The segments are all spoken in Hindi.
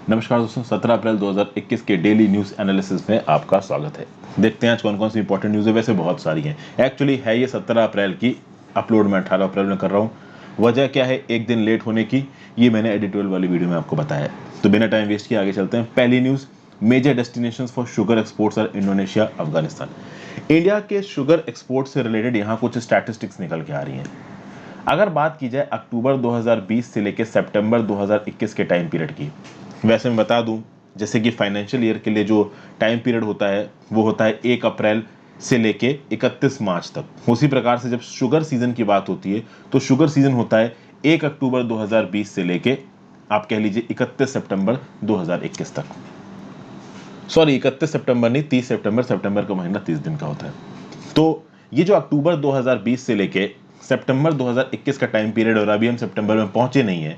नमस्कार दोस्तों, 17 अप्रैल 2021 के डेली न्यूज़ एनालिसिस में आपका स्वागत है। देखते हैं आज कौन कौन सी इंपॉर्टेंट न्यूज़ है। वैसे बहुत सारी हैं, एक्चुअली है ये 17 अप्रैल की, अपलोड मैं 18 अप्रैल में कर रहा हूँ। वजह क्या है एक दिन लेट होने की, ये मैंने एडिटोरियल वाली वीडियो में आपको बताया है। तो बिना टाइम वेस्ट किए आगे चलते हैं। पहली news, major destinations for sugar exports are Indonesia, Afghanistan. India के शुगर एक्सपोर्ट से रिलेटेड यहाँ कुछ स्टैटिस्टिक्स निकल के आ रही हैं। अगर बात की जाए अक्टूबर 2020 से लेकर सितंबर 2021 के टाइम पीरियड की, वैसे मैं बता दूं, जैसे कि फाइनेंशियल ईयर के लिए जो टाइम पीरियड होता है वो होता है 1 अप्रैल से लेके 31 मार्च तक। उसी प्रकार से जब शुगर सीजन की बात होती है तो शुगर सीजन होता है 1 अक्टूबर 2020 से लेके आप कह लीजिए 31 सितंबर 2021 तक। सॉरी, 31 सितंबर नहीं, 30 सितंबर। सितंबर का महीना 30 दिन का होता है। तो ये जो अक्टूबर 2020 से लेके सितंबर 2021 का टाइम पीरियड, और अभी हम सितंबर में पहुंचे नहीं है,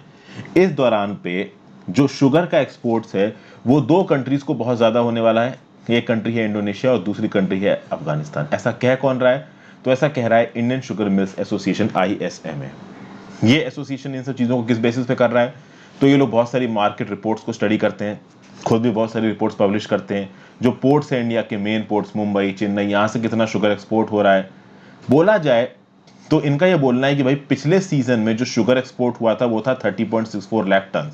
इस दौरान पे जो शुगर का एक्सपोर्ट्स है वो दो कंट्रीज को बहुत ज़्यादा होने वाला है। एक कंट्री है इंडोनेशिया और दूसरी कंट्री है अफगानिस्तान। ऐसा कह कौन रहा है? तो ऐसा कह रहा है Indian sugar mills association, ISMA। ये एसोसिएशन इन सब चीज़ों को किस बेसिस पे कर रहा है? तो ये लोग बहुत सारी मार्केट रिपोर्ट्स को स्टडी करते हैं, खुद भी बहुत सारी रिपोर्ट्स पब्लिश करते हैं। जो पोर्ट्स हैं इंडिया के, मेन पोर्ट्स मुंबई, चेन्नई, यहाँ से कितना शुगर एक्सपोर्ट हो रहा है बोला जाए तो इनका यह बोलना है कि भाई पिछले सीजन में जो शुगर एक्सपोर्ट हुआ था वो था 30.64 लाख टन।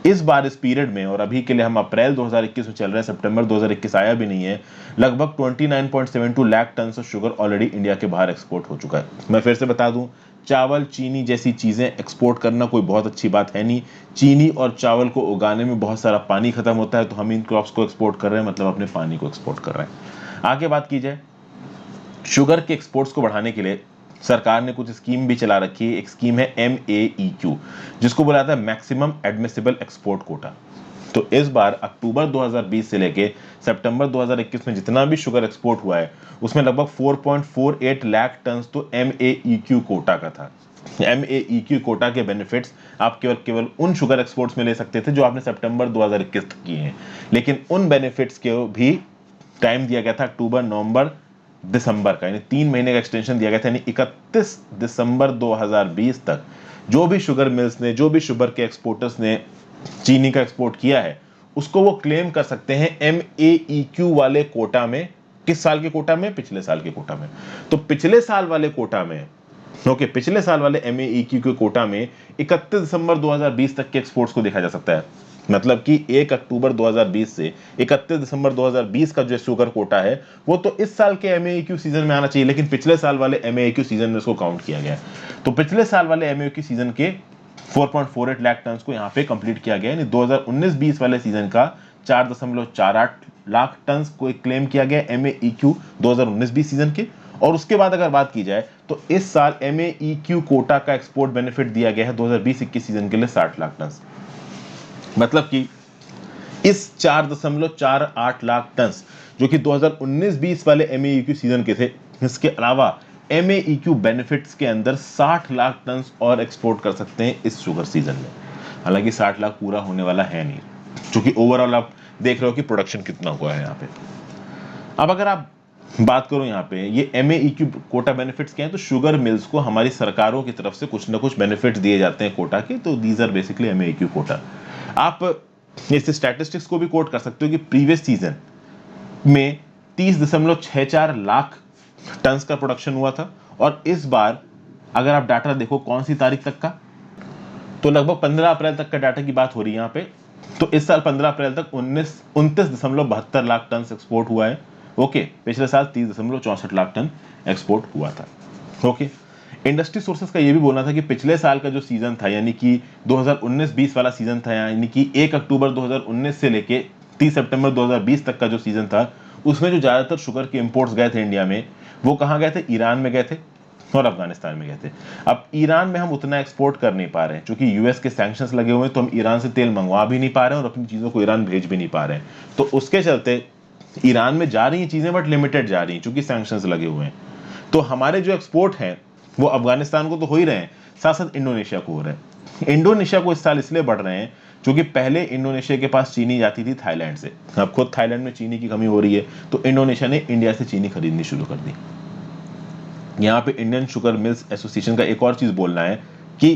इस बार इस पीरियड में, और अभी के लिए हम अप्रैल 2021 में चल रहे हैं, सितंबर 2021 आया भी नहीं है, लगभग 29.72 lakh ton of sugar already India के बाहर एक्सपोर्ट हो चुका है। मैं फिर से बता दूं, चावल चीनी जैसी चीजें एक्सपोर्ट करना कोई बहुत अच्छी बात है नहीं। चीनी और चावल को उगाने में बहुत सारा पानी खत्म होता है, तो हम इन क्रॉप्स को एक्सपोर्ट कर रहे हैं, मतलब अपने पानी को एक्सपोर्ट कर रहे हैं। आगे बात की जाए, शुगर के एक्सपोर्ट्स को बढ़ाने के लिए सरकार ने कुछ स्कीम भी चला रखी है। एक स्कीम है MEEQ, जिसको बोला जाता है मैक्सिमम एडमिसिबल एक्सपोर्ट कोटा। तो इस बार अक्टूबर 2020 से लेके सितंबर 2021 में जितना भी शुगर एक्सपोर्ट हुआ है उसमें लगभग 4.48 लाख टन तो MEEQ कोटा का था। MEEQ कोटा के बेनिफिट्स आप केवल केवल उन शुगर एक्सपोर्ट्स में ले सकते थे जो आपने सितंबर 2021 तक किए हैं, लेकिन उन बेनिफिट्स के भी टाइम दिया गया था अक्टूबर, नवंबर, दिसंबर का, यानी 3 महीने का एक्सटेंशन दिया गया था। यानी 31 दिसंबर 2020 तक जो भी शुगर मिल्स ने, जो भी शुगर के एक्सपोर्टर्स ने चीनी का एक्सपोर्ट किया है उसको वो क्लेम कर सकते हैं MEEQ वाले कोटा में। किस साल के कोटा में? पिछले साल के कोटा में। तो पिछले साल वाले कोटा में, ओके, पिछले साल वाले MEEQ के कोटा में 31 दिसंबर 2020 तक के एक्सपोर्ट्स को देखा जा सकता है। मतलब कि 1 अक्टूबर 2020 से 31 दिसंबर 2020 का जो शुगर कोटा है वो तो इस साल के MEEQ सीजन में आना चाहिए, लेकिन पिछले साल वाले MEEQ सीजन में उसको काउंट किया गया है। तो पिछले साल वाले MEEQ सीजन के 4.48 लाख टन को यहाँ पे कंप्लीट किया गया है। 2019-20 वाले सीजन का 4.48 लाख टन को क्लेम किया गया MEEQ 2019-20 सीजन के। और उसके बाद अगर बात की जाए तो इस साल MEEQ कोटा का एक्सपोर्ट बेनिफिट दिया गया है 2020-21 सीजन के लिए 60 लाख टन। मतलब कि इस 4.48 लाख टन जो कि 2019-20 वाले MEEQ सीजन के थे, इसके अलावा MEEQ बेनिफिट्स के अंदर 60 लाख टन और एक्सपोर्ट कर सकते हैं इस शुगर सीजन में। हालांकि 60 लाख पूरा होने वाला है नहीं, क्योंकि ओवरऑल आप देख रहे हो कि प्रोडक्शन कितना हुआ है यहाँ पे। अब अगर आप बात करो यहाँ पे ये MEEQ कोटा बेनिफिट्स क्या है, तो शुगर मिल्स को हमारी सरकारों की तरफ से कुछ ना कुछ बेनिफिट्स दिए जाते हैं कोटा के, तो these are basically MEEQ quota. आप इस स्टैटिस्टिक्स को भी कोट कर सकते हो कि प्रीवियस सीजन में 30.64 लाख टन का प्रोडक्शन हुआ था, और इस बार अगर आप डाटा देखो कौन सी तारीख तक का, तो लगभग 15 अप्रैल तक का डाटा की बात हो रही है यहाँ पे। तो इस साल 15 अप्रैल तक 29.72 लाख टन एक्सपोर्ट हुआ है। ओके, पिछले साल 30.64 लाख टन एक्सपोर्ट हुआ था। ओके, इंडस्ट्री सोर्सेस का ये भी बोलना था कि पिछले साल का जो सीजन था, यानी कि 2019-20 वाला सीजन था, यानी कि 1 अक्टूबर 2019 से लेके 30 सितंबर 2020 तक का जो सीजन था, उसमें जो ज्यादातर शुगर के इंपोर्ट्स गए थे इंडिया में, वो कहाँ गए थे? ईरान में गए थे और अफगानिस्तान में गए थे। अब ईरान में हम उतना एक्सपोर्ट कर नहीं पा रहे हैं क्योंकि यूएस के सैंक्शंस लगे हुए हैं, तो हम ईरान से तेल मंगवा भी नहीं पा रहे हैं और अपनी चीज़ों को ईरान भेज भी नहीं पा रहे हैं। तो उसके चलते ईरान में जा रही हैं चीज़ें, बट लिमिटेड जा रही हैं क्योंकि सैंक्शंस लगे हुए हैं। तो हमारे जो एक्सपोर्ट हैं वो अफगानिस्तान को तो हो ही रहे हैं, साथ साथ इंडोनेशिया को हो रहे हैं। इंडोनेशिया को इस साल इसलिए बढ़ रहे हैं क्योंकि पहले इंडोनेशिया के पास चीनी जाती थी थाईलैंड से। अब खुद थाईलैंड में चीनी की कमी हो रही है, तो इंडोनेशिया ने इंडिया से चीनी खरीदनी शुरू कर दी। यहाँ पे इंडियन शुगर मिल्स एसोसिएशन का एक और चीज बोलना है कि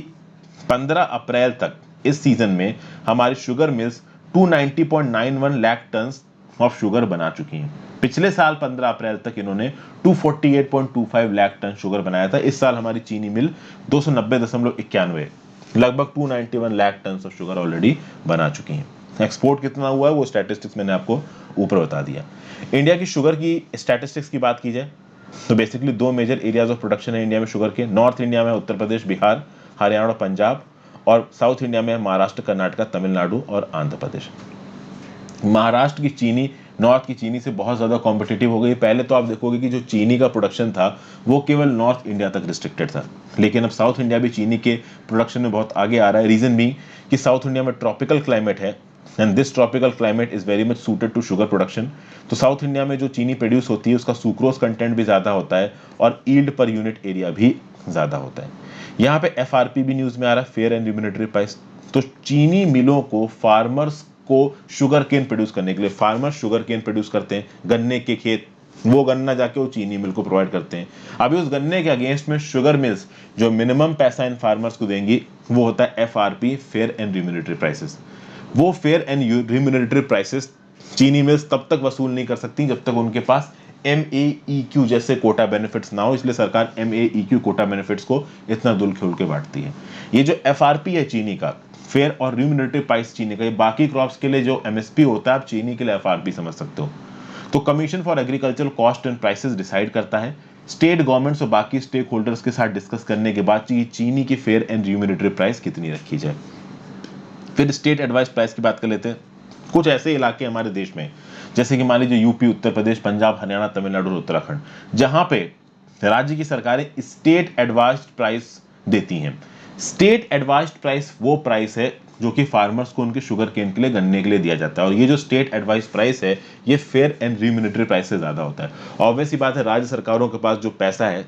15 अप्रैल तक इस सीजन में हमारी sugar mills 290.91 lakh ton of sugar बना चुकी हैं। पिछले साल 15 अप्रैल तक इन्होंने 248.25 लाख टन शुगर बनाया था। इस साल हमारी चीनी मिल 290.91 लगभग 291 lakh ton of sugar already बना चुकी हैं। एक्सपोर्ट कितना हुआ है वो स्टैटिस्टिक्स मैंने आपको ऊपर बता दिया। इंडिया की शुगर की स्टैटिस्टिक्स की बात की जाए तो बेसिकली दो मेजर एरियाज ऑफ प्रोडक्शन है इंडिया में शुगर के। नॉर्थ इंडिया में उत्तर प्रदेश, बिहार, हरियाणा और पंजाब, और साउथ इंडिया में महाराष्ट्र, कर्नाटक, तमिलनाडु और आंध्र प्रदेश। महाराष्ट्र की चीनी नॉर्थ की चीनी से बहुत ज़्यादा कॉम्पिटिटिव हो गई। पहले तो आप देखोगे कि जो चीनी का प्रोडक्शन था वो केवल नॉर्थ इंडिया तक रिस्ट्रिक्टेड था, लेकिन अब साउथ इंडिया भी चीनी के प्रोडक्शन में बहुत आगे आ रहा है। रीज़न भी कि साउथ इंडिया में ट्रॉपिकल क्लाइमेट है and this tropical climate is very much suited to sugar production. तो साउथ इंडिया में जो चीनी प्रोड्यूस होती है उसका सुक्रोज कंटेंट भी ज़्यादा होता है और ईल्ड पर यूनिट एरिया भी ज़्यादा होता है। यहाँ पे FRP भी न्यूज़ में आ रहा है, फेयर एंड रिम्यूनरेटरी प्राइस। तो चीनी मिलों को फार्मर्स को शुगर केन प्रोड्यूस करने के लिए, फार्मर्स शुगर केन प्रोड्यूस करते हैं, गन्ने के खेत, वो गन्ना जाके वो चीनी मिल को प्रोवाइड करते हैं। अभी उस गन्ने के अगेंस्ट में शुगर मिल्स जो मिनिमम पैसा इन फार्मर्स को देंगी वो होता है FRP, फेयर एंड रिम्यूनरेटरी प्राइसेस। वो फेयर एंड रिम्यूनरेटरी प्राइसेस चीनी मिल्स तब तक वसूल नहीं कर सकती जब तक उनके पास MEEQ जैसे कोटा बेनिफिट्स ना हो। इसलिए सरकार MEEQ कोटा बेनिफिट्स को इतना दुल खेल के बांटती है। ये जो FRP है चीनी का, फेयर और रिम्यूनरेटरी प्राइस चीनी का, ये बाकी क्रॉप्स के लिए जो MSP होता है आप चीनी के लिए FRP समझ सकते हो। तो commission for agricultural cost and prices decide करता है। स्टेट गवर्नमेंट्स और बाकी स्टेक होल्डर्स के साथ डिस्कस करने के बाद चीनी की फेयर एंड रिम्यूनरेटरी प्राइस कितनी रखी जाए। फिर स्टेट एडवाइस प्राइस की बात कर लेते हैं। कुछ ऐसे इलाके हमारे देश में जैसे कि मान लीजिए यूपी, उत्तर प्रदेश, पंजाब, हरियाणा, तमिलनाडु और उत्तराखंड, जहां पे राज्य की सरकारें स्टेट एडवाइज्ड प्राइस देती हैं। स्टेट एडवाइज्ड प्राइस वो प्राइस है जो कि फार्मर्स को उनके शुगर केन के लिए, गन्ने के लिए दिया जाता है, और ये जो स्टेट एडवाइस प्राइस है ये फेयर एंड रिम्यूनरेटरी प्राइस से ज्यादा होता है। ऑब्वियस सी बात है, राज्य सरकारों के पास जो पैसा है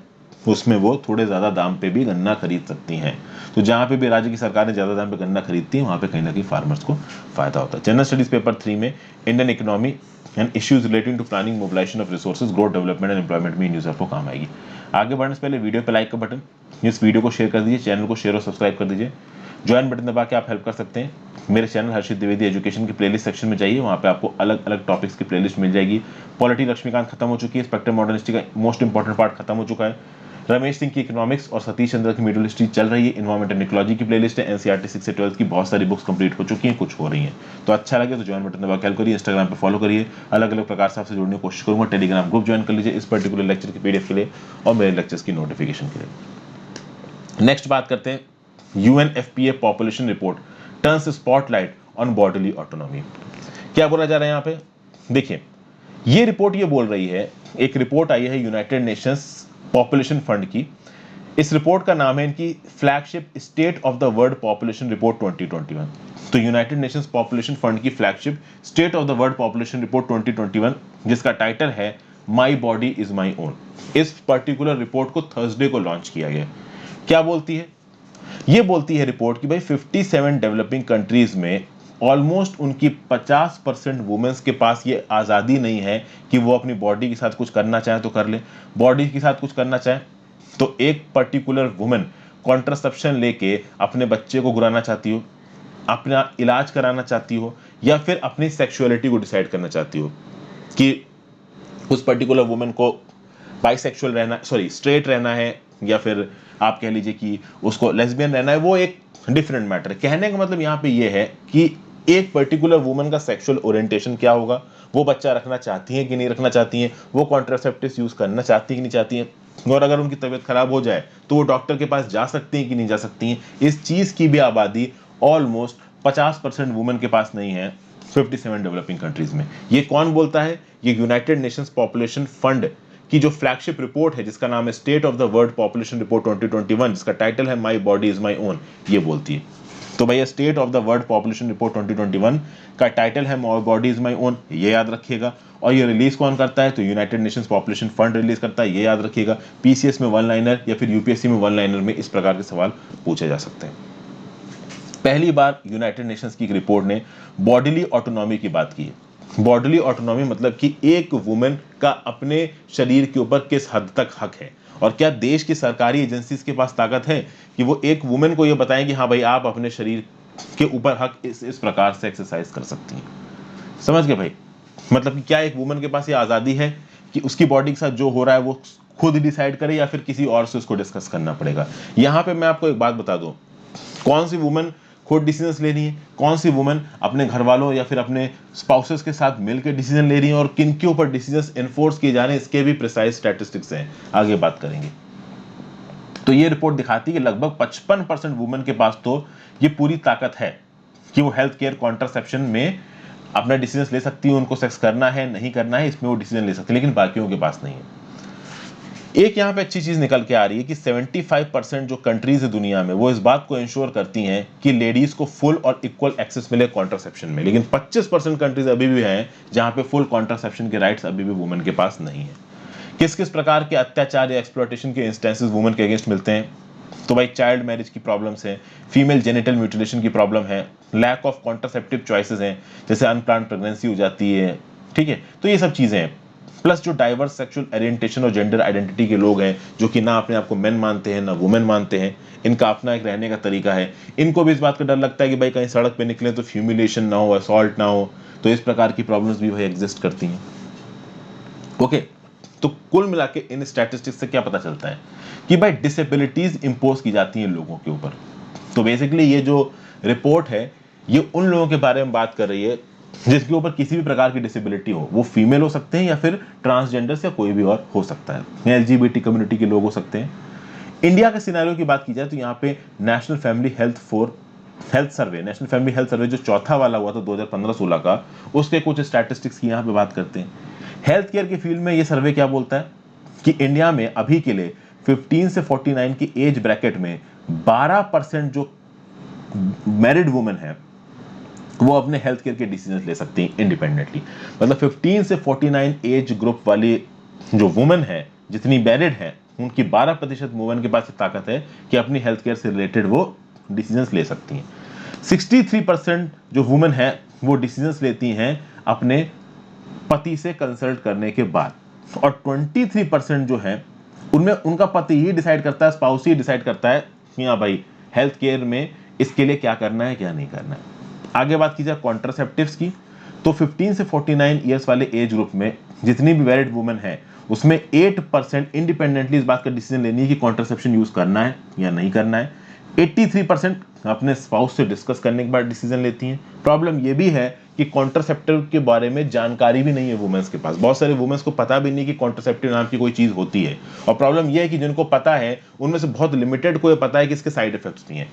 उसमें वो थोड़े ज्यादा दाम पे भी गन्ना खरीद सकती हैं। तो जहां पे भी राज्य की सरकारें ज्यादा दाम पे गन्ना खरीदती है वहां पे कहीं ना कहीं फार्मर्स को फायदा होता है। जनरल स्टडीज पेपर 3 में Indian economy and issues relating to planning, mobilisation of resources, growth, development and employment में न्यूज आपको काम आएगी। आगे बढ़ने से पहले वीडियो पे लाइक का बटन, इस वीडियो को शेयर कर दीजिए, चैनल को शेयर और सब्सक्राइब कर दीजिए। ज्वाइन बटन दबा के आप हेल्प कर सकते हैं। मेरे चैनल हर्षित द्विवेदी एजुकेशन की प्लेलिस्ट सेक्शन में जाइए, वहाँ पे आपको अलग अलग टॉपिक्स की प्लेलिस्ट मिल जाएगी। पॉलिटी लक्ष्मीकांत खत्म हो चुकी है, स्पेक्ट्रम मॉडर्न हिस्ट्री का मोस्ट इंपॉर्टेंट पार्ट खत्म हो चुका है। रमेश सिंह की इकोनॉमिक्स और सतीश चंद्र की मिडिल हिस्ट्री चल रही है। इन्वायरमेंट एंड इकोलॉजी की प्लेलिस्ट है। NCERT 6 से 12 की बहुत सारी बुक्स कंप्लीट हो चुकी हैं, कुछ हो रही हैं। तो अच्छा लगे तो ज्वाइन बटन दबा के हेल्प करिए। इंस्टाग्राम पे फॉलो करिए, अलग अलग प्रकार से आपसे जुड़ने की कोशिश करूंगा। टेलीग्राम ग्रुप ज्वाइन कर लीजिए इस पर्टिकुलर लेक्चर की PDF के लिए और मेरे लेक्चर्स की नोटिफिकेशन के लिए। नेक्स्ट बात करते हैं, UNFPA population report turns spotlight on bodily autonomy. क्या बोला जा रहा है यहाँ पे? देखिए, ये रिपोर्ट ये बोल रही है, एक रिपोर्ट आई है यूनाइटेड नेशंस पॉपुलेशन फंड की। इस रिपोर्ट का नाम है इनकी flagship state of the world population report 2021। तो यूनाइटेड नेशंस पॉपुलेशन फंड की flagship state of the world population report 2021, जिसका टाइटल है my body is my own, इस पर्टिकुलर रिपोर्ट को थर्सडे को लॉन्च किया गया। क्या बोलती है? ये बोलती है रिपोर्ट कि भाई 57 डेवलपिंग कंट्रीज में ऑलमोस्ट उनकी 50% वुमेन्स के पास ये आज़ादी नहीं है कि वो अपनी बॉडी के साथ कुछ करना चाहे तो कर ले। बॉडी के साथ कुछ करना चाहे तो एक पर्टिकुलर वुमेन कॉन्ट्रासेप्शन लेके अपने बच्चे को गुराना चाहती हो, अपना इलाज कराना चाहती हो, या फिर अपनी सेक्सुअलिटी को डिसाइड करना चाहती हो कि उस पर्टिकुलर वुमेन को बाइसेक्सुअल रहना, सॉरी स्ट्रेट रहना है, या फिर आप कह लीजिए कि उसको लेस्बियन रहना है, वो एक डिफरेंट मैटर है। कहने का मतलब यहाँ पे ये है कि एक पर्टिकुलर वुमन का सेक्सुअल ओरिएंटेशन क्या होगा, वो बच्चा रखना चाहती है कि नहीं रखना चाहती है, वो कॉन्ट्रासेप्टिव्स यूज करना चाहती है कि नहीं चाहती है, और अगर उनकी तबीयत खराब हो जाए तो वो डॉक्टर के पास जा सकती हैं कि नहीं जा सकती हैं। इस चीज की भी आबादी ऑलमोस्ट 50% वुमेन के पास नहीं है 57 डेवलपिंग कंट्रीज में। ये कौन बोलता है? ये यूनाइटेड नेशंस पॉपुलेशन फंड की जो फ्लैगशिप रिपोर्ट है, जिसका नाम है state of the world population report 2021, जिसका टाइटल है my body is my own, ये बोलती है। तो भैया state of the world population report 2021 का टाइटल है my body is my own, ये याद रखिएगा। और ये रिलीज कौन करता है? तो United Nations population fund release करता है, ये याद रखिएगा। PCS में 1 लाइनर या फिर UPSC में 1 लाइनर में इस प्रकार के सवाल पूछे जा सकते हैं। पहली बार यूनाइटेड नेशंस की एक रिपोर्ट ने बॉडीली ऑटोनॉमी की बात की है। बॉडीली ऑटोनॉमी मतलब कि एक वुमेन का अपने शरीर के ऊपर किस हद तक हक है, और क्या देश की सरकारी एजेंसीज के पास ताकत है कि वो एक वुमेन को ये बताएं कि हाँ भाई आप अपने शरीर के ऊपर हक इस प्रकार से एक्सरसाइज कर सकती हैं। समझ गए भाई? मतलब कि क्या एक वुमन के पास ये आज़ादी है कि उसकी बॉडी के साथ जो हो रहा है वो खुद डिसाइड करे, या फिर किसी और से उसको डिस्कस करना पड़ेगा? यहाँ पे मैं आपको एक बात बता दूं, कौन सी वुमन खुद डिसीजंस ले रही है, कौन सी वुमन अपने घर वालों या फिर अपने स्पाउसेस के साथ मिलकर डिसीजन ले रही है, और किन के ऊपर डिसीजंस एनफोर्स किए जा रहे हैं, इसके भी प्रिसाइज स्टैटिस्टिक्स हैं, आगे बात करेंगे। तो ये रिपोर्ट दिखाती है कि लगभग 55% वुमेन के पास तो ये पूरी ताकत है कि वो हेल्थ केयर कॉन्ट्रासेप्शन में अपना डिसीजन ले सकती है, उनको सेक्स करना है नहीं करना है इसमें वो डिसीजन ले सकती है, लेकिन बाकियों के पास नहीं है। एक यहाँ पे अच्छी चीज निकल के आ रही है कि 75% जो कंट्रीज है दुनिया में वो इस बात को इंश्योर करती हैं कि लेडीज को फुल और इक्वल एक्सेस मिले कॉन्ट्रासेप्शन में, लेकिन 25% कंट्रीज अभी भी हैं जहां पे फुल कॉन्ट्रासेप्शन के राइट्स अभी भी वुमेन के पास नहीं है। किस किस प्रकार के अत्याचार या एक्सप्लॉयटेशन के इंस्टेंसेस वुमेन के अगेंस्ट मिलते हैं? तो भाई चाइल्ड मैरिज की प्रॉब्लम्स है, फीमेल जेनिटल म्यूटिलेशन की प्रॉब्लम है, लैक ऑफ कॉन्ट्रासेप्टिव चॉइसेस हैं, जैसे अनप्लान्ड प्रेगनेंसी हो जाती है, ठीक है, तो ये सब चीजें हैं। प्लस जो डाइवर्स सेक्सुअल ओरिएंटेशन और जेंडर आइडेंटिटी के लोग हैं, जो कि ना अपने आप को मेन मानते हैं ना वुमेन मानते हैं, इनका अपना एक रहने का तरीका है, इनको भी इस बात का डर लगता है कि भाई कहीं सड़क पे निकले तो फ्यूमिलेशन ना हो, असॉल्ट ना हो, तो इस प्रकार की प्रॉब्लम्स भी भाई एग्जिस्ट करती हैं। ओके, तो कुल मिला के इन स्टैटिस्टिक्स से क्या पता चलता है कि भाई डिसेबिलिटीज इंपोज की जाती हैं लोगों के ऊपर। तो बेसिकली ये जो रिपोर्ट है ये उन लोगों के बारे में बात कर रही है जिसके ऊपर किसी भी प्रकार की डिसेबिलिटी हो, वो फीमेल हो सकते हैं या फिर ट्रांसजेंडर या कोई भी और हो सकता है, एलजीबीटी कम्युनिटी के लोग हो सकते हैं। इंडिया के सिनेरियो की बात की जाए तो यहाँ पे नेशनल फैमिली हेल्थ सर्वे जो चौथा वाला हुआ था 2015-16 का, उसके कुछ स्टैटिस्टिक्स की यहाँ पे बात करते हैं। हेल्थ केयर की फील्ड में ये सर्वे क्या बोलता है कि इंडिया में अभी के लिए 15 से 49 की एज ब्रैकेट में 12% जो मैरिड वुमेन है वो अपने हेल्थ केयर के डिसीजन ले सकती हैं इंडिपेंडेंटली। मतलब 15 से 49 एज ग्रुप वाली जो वुमेन है, जितनी मैरिड है, उनकी 12% वुमेन के पास ताकत है कि अपनी हेल्थ केयर से रिलेटेड वो डिसीजंस ले सकती हैं। 63% जो वुमेन है वो डिसीजंस लेती हैं अपने पति से कंसल्ट करने के बाद, और 23% जो है उनमें उनका पति ही डिसाइड करता है, स्पाउस ही डिसाइड करता है कि हाँ भाई हेल्थ केयर में इसके लिए क्या करना है क्या नहीं करना है। आगे बात की जाए कॉन्ट्रासेप्टिव्स की, तो 15 से 49 ईयर्स वाले एज ग्रुप में जितनी भी मैरिड वुमेन है उसमें 8% इंडिपेंडेंटली इस बात का डिसीजन लेनी है कि कॉन्ट्रासेप्शन यूज करना है या नहीं करना है। 83% अपने स्पाउस से डिस्कस करने के बाद डिसीजन लेती हैं। प्रॉब्लम यह भी है कि कॉन्ट्रासेप्टिव के बारे में जानकारी भी नहीं है वुमेन्स के पास, बहुत सारे वुमेन्स को पता भी नहीं कि कॉन्ट्रासेप्टिव नाम की कोई चीज होती है, और प्रॉब्लम यह है कि जिनको पता है उनमें से बहुत लिमिटेड को यह पता है कि इसके साइड इफेक्ट्स नहीं है।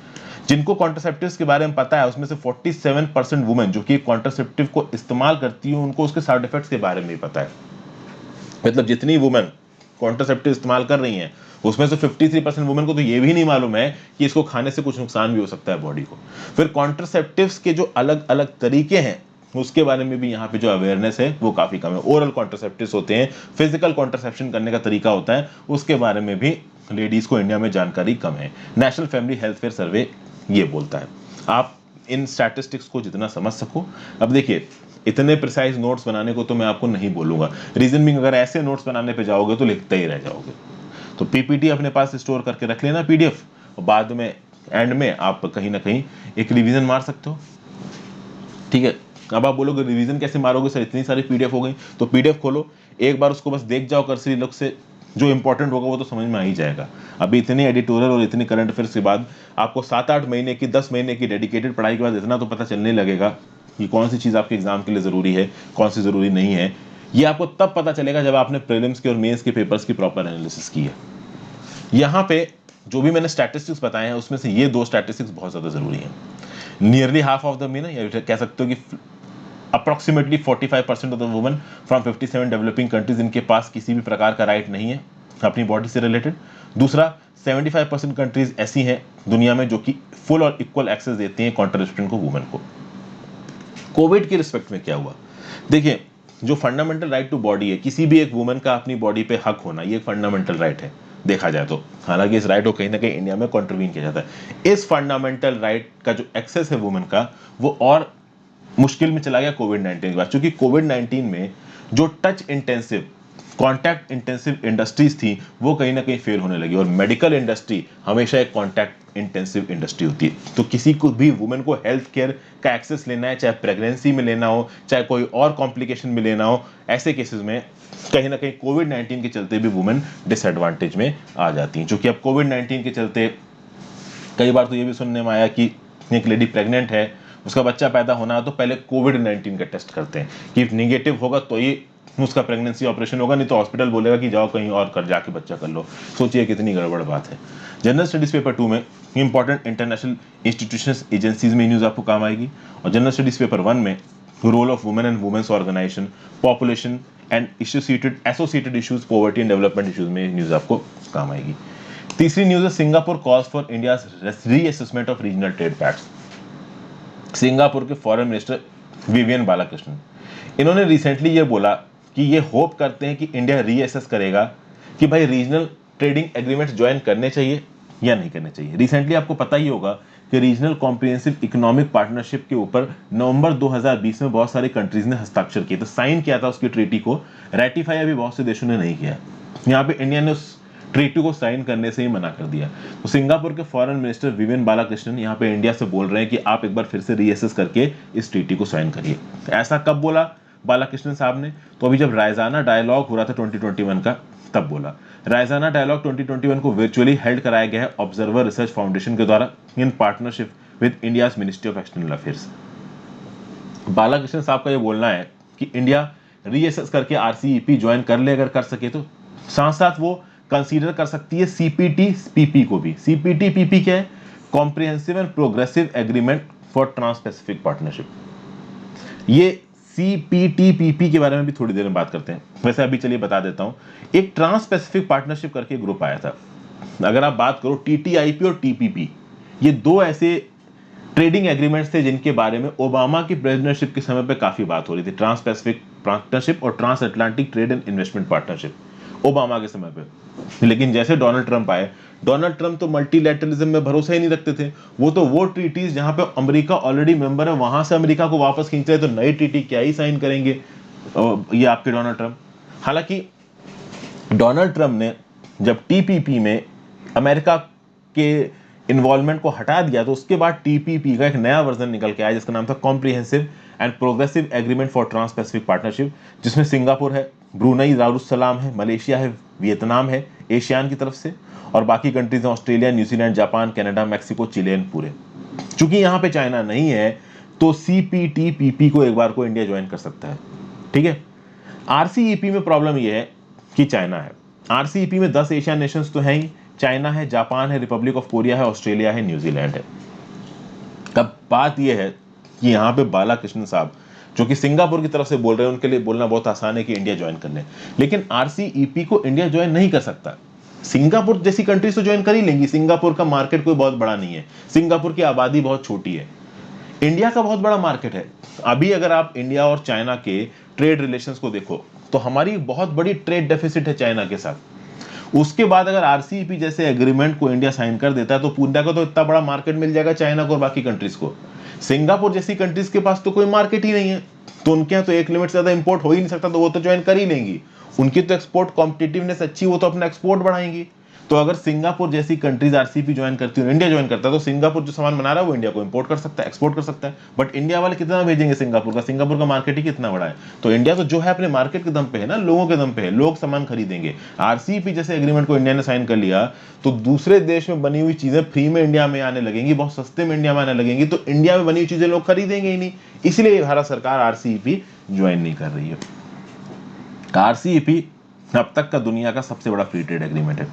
जिनको कॉन्ट्रासेप्टिव्स के बारे में पता है उसमें से 47% वुमेन जो कि कॉन्ट्रासेप्टिव को इस्तेमाल करती है उनको उसके साइड इफेक्ट्स के बारे में भी पता है। मतलब जितनी वुमेन कॉन्ट्रासेप्टिव इस्तेमाल कर रही हैं उसमें से 53% वुमेन को तो ये भी नहीं मालूम है कि इसको खाने से कुछ नुकसान भी हो सकता है बॉडी को। फिर कॉन्ट्रासेप्टिव्स के जो अलग अलग तरीके हैं उसके बारे में भी यहाँ पे जो अवेयरनेस है वो काफी कम है। ओरल कॉन्ट्रासेप्टिव्स होते हैं, फिजिकल कॉन्ट्रासेप्शन करने का तरीका होता है, उसके बारे में भी लेडीज को इंडिया में जानकारी कम है। नेशनल फैमिली हेल्थ केयर सर्वे ये बोलता है। आप इन स्टैटिस्टिक्स को जितना समझ सको, अब देखिए इतने प्रिसाइज नोट्स बनाने को तो मैं आपको नहीं बोलूंगा, रीजन बिंग अगर ऐसे नोट्स बनाने पे जाओगे तो लिखते ही रह जाओगे। तो पीपीटी अपने पास स्टोर करके रख लेना पीडीएफ, और बाद में एंड में आप कहीं ना कहीं एक रिवीजन मार सकते हो, ठीक है। अब आप बोलोगे रिवीजन कैसे मारोगे सर, इतनी सारी पीडीएफ हो गई, तो पीडीएफ खोलो एक बार उसको बस देख जाओ कर्सरी लुक से, जो इंपॉर्टेंट होगा वो तो समझ में आ ही जाएगा। अभी इतनी एडिटोरियल और इतनी करंट अफेयर्स के बाद आपको 7-8 महीने की 10 महीने की डेडिकेटेड पढ़ाई के बाद इतना तो पता चलने लगेगा कि कौन सी चीज़ आपके एग्जाम के लिए ज़रूरी है कौन सी ज़रूरी नहीं है। ये आपको तब पता चलेगा जब आपने प्रीलिम्स के और मेंस के पेपर्स की प्रॉपर एनालिसिस की है। यहाँ पे जो भी मैंने स्टैटिस्टिक्स बताए हैं उसमें से ये 2 स्टैटिस्टिक्स बहुत ज़्यादा ज़रूरी हैं। Nearly half of the mean, या कह सकते हो कि approximately 45% of the women from 57 developing countries इनके पास किसी भी प्रकार का राइट नहीं है अपनी बॉडी से रिलेटेड। दूसरा 75% कंट्रीज ऐसी हैं दुनिया में जो कि फुल और इक्वल एक्सेस देती हैं कॉन्ट्रासेप्शन को वुमेन को। कोविड के रिस्पेक्ट में क्या हुआ, देखिए जो फंडामेंटल राइट टू बॉडी है, किसी भी एक वुमेन का अपनी बॉडी पे हक होना, ये एक फंडामेंटल राइट है देखा जाए तो। हालांकि इस राइट को कहीं ना कहीं इंडिया में कॉन्ट्रीवीन किया जाता है। इस फंडामेंटल राइट का जो एक्सेस है वुमेन का वो और मुश्किल में चला गया कोविड-19 के बाद, क्योंकि कोविड-19 में जो touch intensive contact intensive industries थी वो कहीं ना कहीं फेल होने लगी, और मेडिकल इंडस्ट्री हमेशा एक कॉन्टैक्ट इंटेंसिव इंडस्ट्री होती है। तो किसी को भी वुमेन को हेल्थ केयर का एक्सेस लेना है, चाहे प्रेगनेंसी में लेना हो, चाहे कोई और कॉम्प्लिकेशन में लेना हो, ऐसे केसेस में कहीं ना कहीं कोविड-19 के चलते भी वुमेन डिसएडवांटेज में आ जाती हैं। क्योंकि अब कोविड-19 के चलते कई बार तो ये भी सुनने में आया कि एक लेडी प्रेग्नेंट है, उसका बच्चा पैदा होना है, तो पहले कोविड-19 का टेस्ट करते हैं कि निगेटिव होगा तो ये उसका प्रेगनेंसी ऑपरेशन होगा, नहीं तो हॉस्पिटल बोलेगा कि जाओ कहीं और कर जाके बच्चा कर लो। सोचिए कितनी गड़बड़ बात है। जनरल स्टडीज पेपर 2 में इंपॉर्टेंट इंटरनेशनल इंस्टीट्यूशंस एजेंसीज में न्यूज़ आपको काम आएगी, और जनरल स्टडीज पेपर 1 में role of women and women's organisation, population and associated issues, poverty and development issues में न्यूज़ आपको काम आएगी। तीसरी न्यूज़ है Singapore calls for India's reassessment of regional trade pacts. Singapore के फॉरेन मिनिस्टर विवियन बालाकृष्णन, इन्होंने रिसेंटली ये बोला कि ये होप करते हैं कि इंडिया रीअसेस करेगा कि भाई रीजनल ट्रेडिंग एग्रीमेंट्स ज्वाइन करने चाहिए या नहीं करने चाहिए। रिसेंटली आपको पता ही होगा कि रीजनल कॉम्प्रिहेंसिव इकोनॉमिक पार्टनरशिप के ऊपर नवंबर 2020 में बहुत सारी कंट्रीज ने हस्ताक्षर किए थे, साइन किया था उसकी ट्रीटी को। रेटिफाई अभी बहुत से देशों ने नहीं किया। यहाँ पे इंडिया ने उस ट्रीटी को साइन करने से ही मना कर दिया। तो सिंगापुर के फॉरेन मिनिस्टर विवियन बालाकृष्णन यहाँ पे इंडिया से बोल रहे हैं कि आप एक बार फिर से रीअसेस करके इस ट्रीटी को साइन करिए। ऐसा कब बोला बालाकृष्णन साहब ने? तो अभी जब रायजाना डायलॉग हो रहा था 2021 का, तब बोला। रायजाना डायलॉग 2021 को वर्चुअली हेल्ड कराया गया है ऑब्जर्वर रिसर्च फाउंडेशन के द्वारा in partnership with India's ministry of external affairs. Balakrishnan साहब का ये बोलना है कि इंडिया रीअसेस करके आरसीईपी ज्वाइन कर ले, अगर कर सके तो साथ साथ वो कंसीडर कर सकती है सीपीटी पीपी को भी। सीपीटी पीपी क्या है? Comprehensive and progressive agreement for trans Pacific partnership. ये सीपीटी पीपी के बारे में भी थोड़ी देर में बात करते हैं, वैसे अभी चलिए बता देता हूं। एक ट्रांस पैसिफिक पार्टनरशिप करके ग्रुप आया था। अगर आप बात करो टीटीआईपी और टीपीपी, ये दो ऐसे ट्रेडिंग एग्रीमेंट्स थे जिनके बारे में ओबामा की प्रेसिडेंटशिप के समय पे काफी बात हो रही थी। ट्रांस पैसिफिक पार्टनरशिप और trans Atlantic trade and investment partnership Obama के समय पे। लेकिन जैसे डोनाल्ड ट्रंप आए, डोनाल्ड ट्रंप तो मल्टीलैटरलिज्म में भरोसा ही नहीं रखते थे। वो ट्रीटीज जहां पे अमेरिका ऑलरेडी मेंबर है, वहां से अमेरिका को वापस खींच रहे, तो नई ट्रीटी क्या ही साइन करेंगे ये आपके डोनाल्ड ट्रंप। हालांकि डोनाल्ड ट्रंप ने जब टीपीपी में अमेरिका के इन्वॉल्वमेंट को हटा दिया, तो उसके बाद टीपीपी का एक नया वर्जन निकल के आया जिसका नाम था Comprehensive and progressive agreement for trans Pacific Partnership, जिसमें सिंगापुर है, ब्रुनई दारुस्सलाम है, मलेशिया है, वियतनाम है एशियान की तरफ से, और बाकी कंट्रीज हैं Australia, New Zealand, Japan, Canada, Mexico, चिलेन पूरे। चूंकि यहाँ पे चाइना नहीं है, तो सीपीटीपीपी को एक बार को इंडिया ज्वाइन कर सकता है। ठीक है। आरसीईपी में प्रॉब्लम यह है कि चाइना है। आरसीईपी में 10 एशियन नेशंस तो हैं ही, चाइना है, जापान है, रिपब्लिक ऑफ कोरिया है, ऑस्ट्रेलिया है, न्यूजीलैंड है। अब बात यह है कि यहाँ पे बालाकृष्णन साहब जो कि सिंगापुर की तरफ से बोल रहे हैं, उनके लिए बोलना बहुत आसान है कि इंडिया ज्वाइन कर ले, लेकिन आरसीईपी को इंडिया ज्वाइन नहीं कर सकता। सिंगापुर जैसी कंट्रीज तो ज्वाइन कर ही लेंगी। सिंगापुर का मार्केट कोई बहुत बड़ा नहीं है, सिंगापुर की आबादी बहुत छोटी है। इंडिया का बहुत बड़ा मार्केट है। अभी अगर आप इंडिया और चाइना के ट्रेड रिलेशंस को देखो, तो हमारी बहुत बड़ी ट्रेड डेफिसिट है चाइना के साथ। उसके बाद अगर आरसीईपी जैसे एग्रीमेंट को इंडिया साइन कर देता है, तो इंडिया को तो इतना बड़ा मार्केट मिल जाएगा चाइना को और बाकी कंट्रीज को। सिंगापुर जैसी कंट्रीज के पास तो कोई मार्केट ही नहीं है, तो उनके यहाँ तो एक लिमिट से ज्यादा इंपोर्ट हो ही नहीं सकता, तो वो तो ज्वाइन कर ही लेंगी। उनकी तो एक्सपोर्ट कॉम्पिटिटिवनेस अच्छी, वो तो अपना एक्सपोर्ट बढ़ाएंगी। तो अगर सिंगापुर जैसी कंट्रीज आरसीईपी ज्वाइन करती है, इंडिया ज्वाइन करता है, तो सिंगापुर जो सामान बना रहा है वो इंडिया को इंपोर्ट कर सकता है, एक्सपोर्ट कर सकता है। बट इंडिया वाले कितना भेजेंगे सिंगापुर का? सिंगापुर का मार्केट ही कितना बड़ा है। तो इंडिया तो जो है अपने मार्केट के दम पे है ना, लोगों के दम पे है, लोग सामान खरीदेंगे। आरसीईपी जैसे एग्रीमेंट को इंडिया ने साइन कर लिया, तो दूसरे देश में बनी हुई चीजें फ्री में इंडिया में आने लगेंगी, बहुत सस्ते में इंडिया में आने लगेंगी, तो इंडिया में बनी हुई चीजें लोग खरीदेंगे ही नहीं। इसलिए भारत सरकार आरसीईपी ज्वाइन नहीं कर रही है। आरसीईपी अब तक का दुनिया का सबसे बड़ा फ्री ट्रेड एग्रीमेंट है।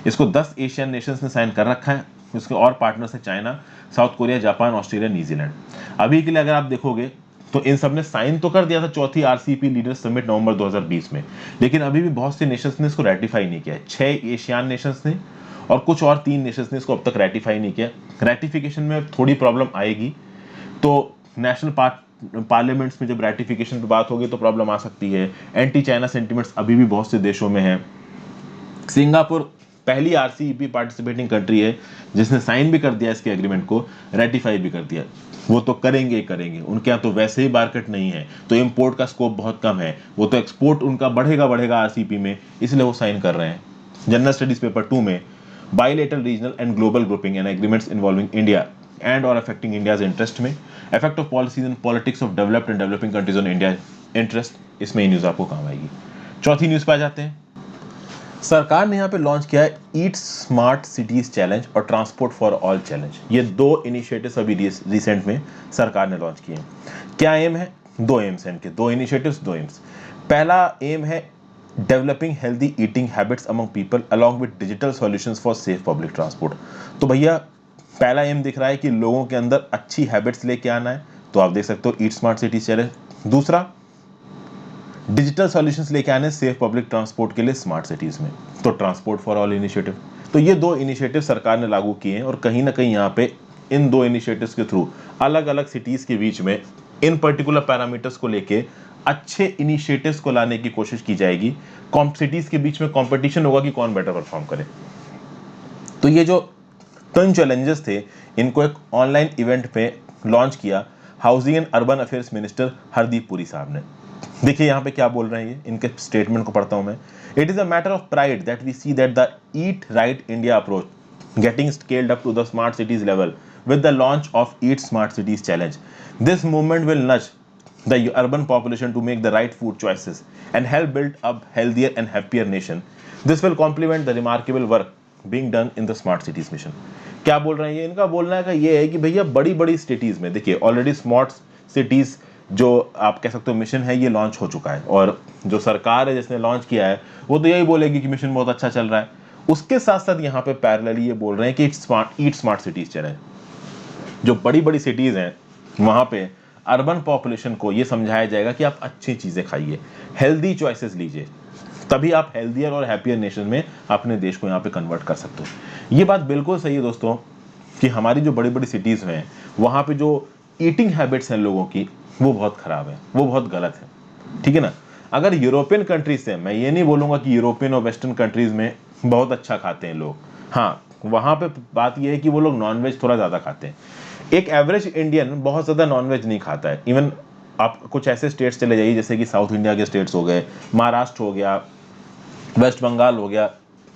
इसको 10 एशियन नेशंस ने साइन कर रखा है। इसके और पार्टनर्स हैं China, south Korea, Japan, Australia, New Zealand. अभी के लिए अगर आप देखोगे तो इन सब ने साइन तो कर दिया था चौथी आरसीईपी लीडर्स समिट नवंबर 2020 में, लेकिन अभी भी बहुत से नेशंस ने इसको रेटिफाई नहीं किया है। 6 एशियन नेशंस ने और कुछ और 3 नेशंस ने इसको अब तक रेटिफाई नहीं किया। रेटिफिकेशन में थोड़ी प्रॉब्लम आएगी, तो नेशनल पार्लियामेंट्स में जब रेटिफिकेशन की बात होगी तो प्रॉब्लम आ सकती है। एंटी चाइना सेंटिमेंट्स अभी भी बहुत से देशों में है। सिंगापुर पहली आरसीईपी पार्टिसिपेटिंग कंट्री है जिसने साइन भी कर दिया इसके एग्रीमेंट को, रेटिफाई भी कर दिया। वो तो करेंगे उनके यहाँ तो वैसे ही मार्केट नहीं है, तो इंपोर्ट का स्कोप बहुत कम है, वो तो एक्सपोर्ट उनका बढ़ेगा आरसीईपी में, इसलिए वो साइन कर रहे हैं। जनरल स्टडीज पेपर 2 में bilateral, regional and global grouping and agreements involving India and or affecting India's interest में, effect of policies and politics of developed and developing countries on India interest, इसमें ये न्यूज़ आपको काम आएगी। चौथी न्यूज़ पे आ जाते हैं। सरकार ने यहाँ पे लॉन्च किया है ईट स्मार्ट सिटीज चैलेंज और ट्रांसपोर्ट फॉर ऑल चैलेंज। ये दो इनिशिएटिव्स अभी रिसेंट में सरकार ने लॉन्च किए हैं। क्या एम है? दो एम्स हैं इनके, दो इनिशिएटिव्स, दो एम्स। पहला एम है developing healthy eating habits among people along with digital solutions for safe public transport. तो भैया पहला एम दिख रहा है कि लोगों के अंदर अच्छी हैबिट्स लेके आना है, तो आप देख सकते हो ईट स्मार्ट सिटी चैलेंज। दूसरा, डिजिटल सॉल्यूशंस लेके आने सेफ पब्लिक ट्रांसपोर्ट के लिए स्मार्ट सिटीज में, तो ट्रांसपोर्ट फॉर ऑल इनिशिएटिव। तो ये दो इनिशिएटिव सरकार ने लागू किए हैं और कहीं ना कहीं यहाँ पे इन दो इनिशिएटिव्स के थ्रू अलग अलग सिटीज के बीच में इन पर्टिकुलर पैरामीटर्स को लेके अच्छे इनिशिएटिव्स को लाने की कोशिश की जाएगी। सिटीज के बीच में कंपटीशन होगा कि कौन बेटर परफॉर्म करे। तो ये जो तीन चैलेंजेस थे, इनको एक ऑनलाइन इवेंट पे लॉन्च किया housing and urban affairs minister Hardeep Puri साहब ने। देखिए यहाँ पे क्या बोल रहे हैं, ये इनके स्टेटमेंट को पढ़ता हूं मैं। It is a matter of pride that we see that the eat right India approach getting scaled up to the smart cities level with the launch of Eat Smart Cities Challenge. This movement will nudge the urban population to make the right food choices and help build a healthier and happier nation. This will complement the remarkable work being done in the Smart Cities mission. क्या बोल रहे हैं ये? इनका बोलना का ये है कि भैया बड़ी बड़ी सिटीज में देखिए ऑलरेडी स्मार्ट सिटीज जो आप कह सकते हो मिशन है ये लॉन्च हो चुका है, और जो सरकार है जिसने लॉन्च किया है वो तो यही बोलेगी कि मिशन बहुत अच्छा चल रहा है। उसके साथ साथ यहाँ पे पैरेलली ये बोल रहे हैं कि ईट स्मार्ट सिटीज चैलेंज, जो बड़ी बड़ी सिटीज हैं वहां पे अर्बन पॉपुलेशन को ये समझाया जाएगा कि आप अच्छी चीजें खाइए, हेल्दी चॉइसेस लीजिए, तभी आप हेल्दियर और हैप्पियर नेशन में अपने देश को यहाँ पे कन्वर्ट कर सकते हो। ये बात बिल्कुल सही है दोस्तों कि हमारी जो बड़ी बड़ी सिटीज हैं वहां पे जो ईटिंग हैबिट्स हैं लोगों की वो बहुत खराब है, वो बहुत गलत है, ठीक है ना। अगर यूरोपियन कंट्रीज से, मैं ये नहीं बोलूंगा कि यूरोपियन और वेस्टर्न कंट्रीज में बहुत अच्छा खाते हैं लोग, हाँ वहां पे बात ये है कि वो लोग नॉनवेज थोड़ा ज्यादा खाते हैं। एक एवरेज इंडियन बहुत ज्यादा नॉनवेज नहीं खाता है। इवन आप कुछ ऐसे स्टेट्स चले जाइए जैसे कि साउथ इंडिया के स्टेट्स हो गए, महाराष्ट्र हो गया, वेस्ट बंगाल हो गया,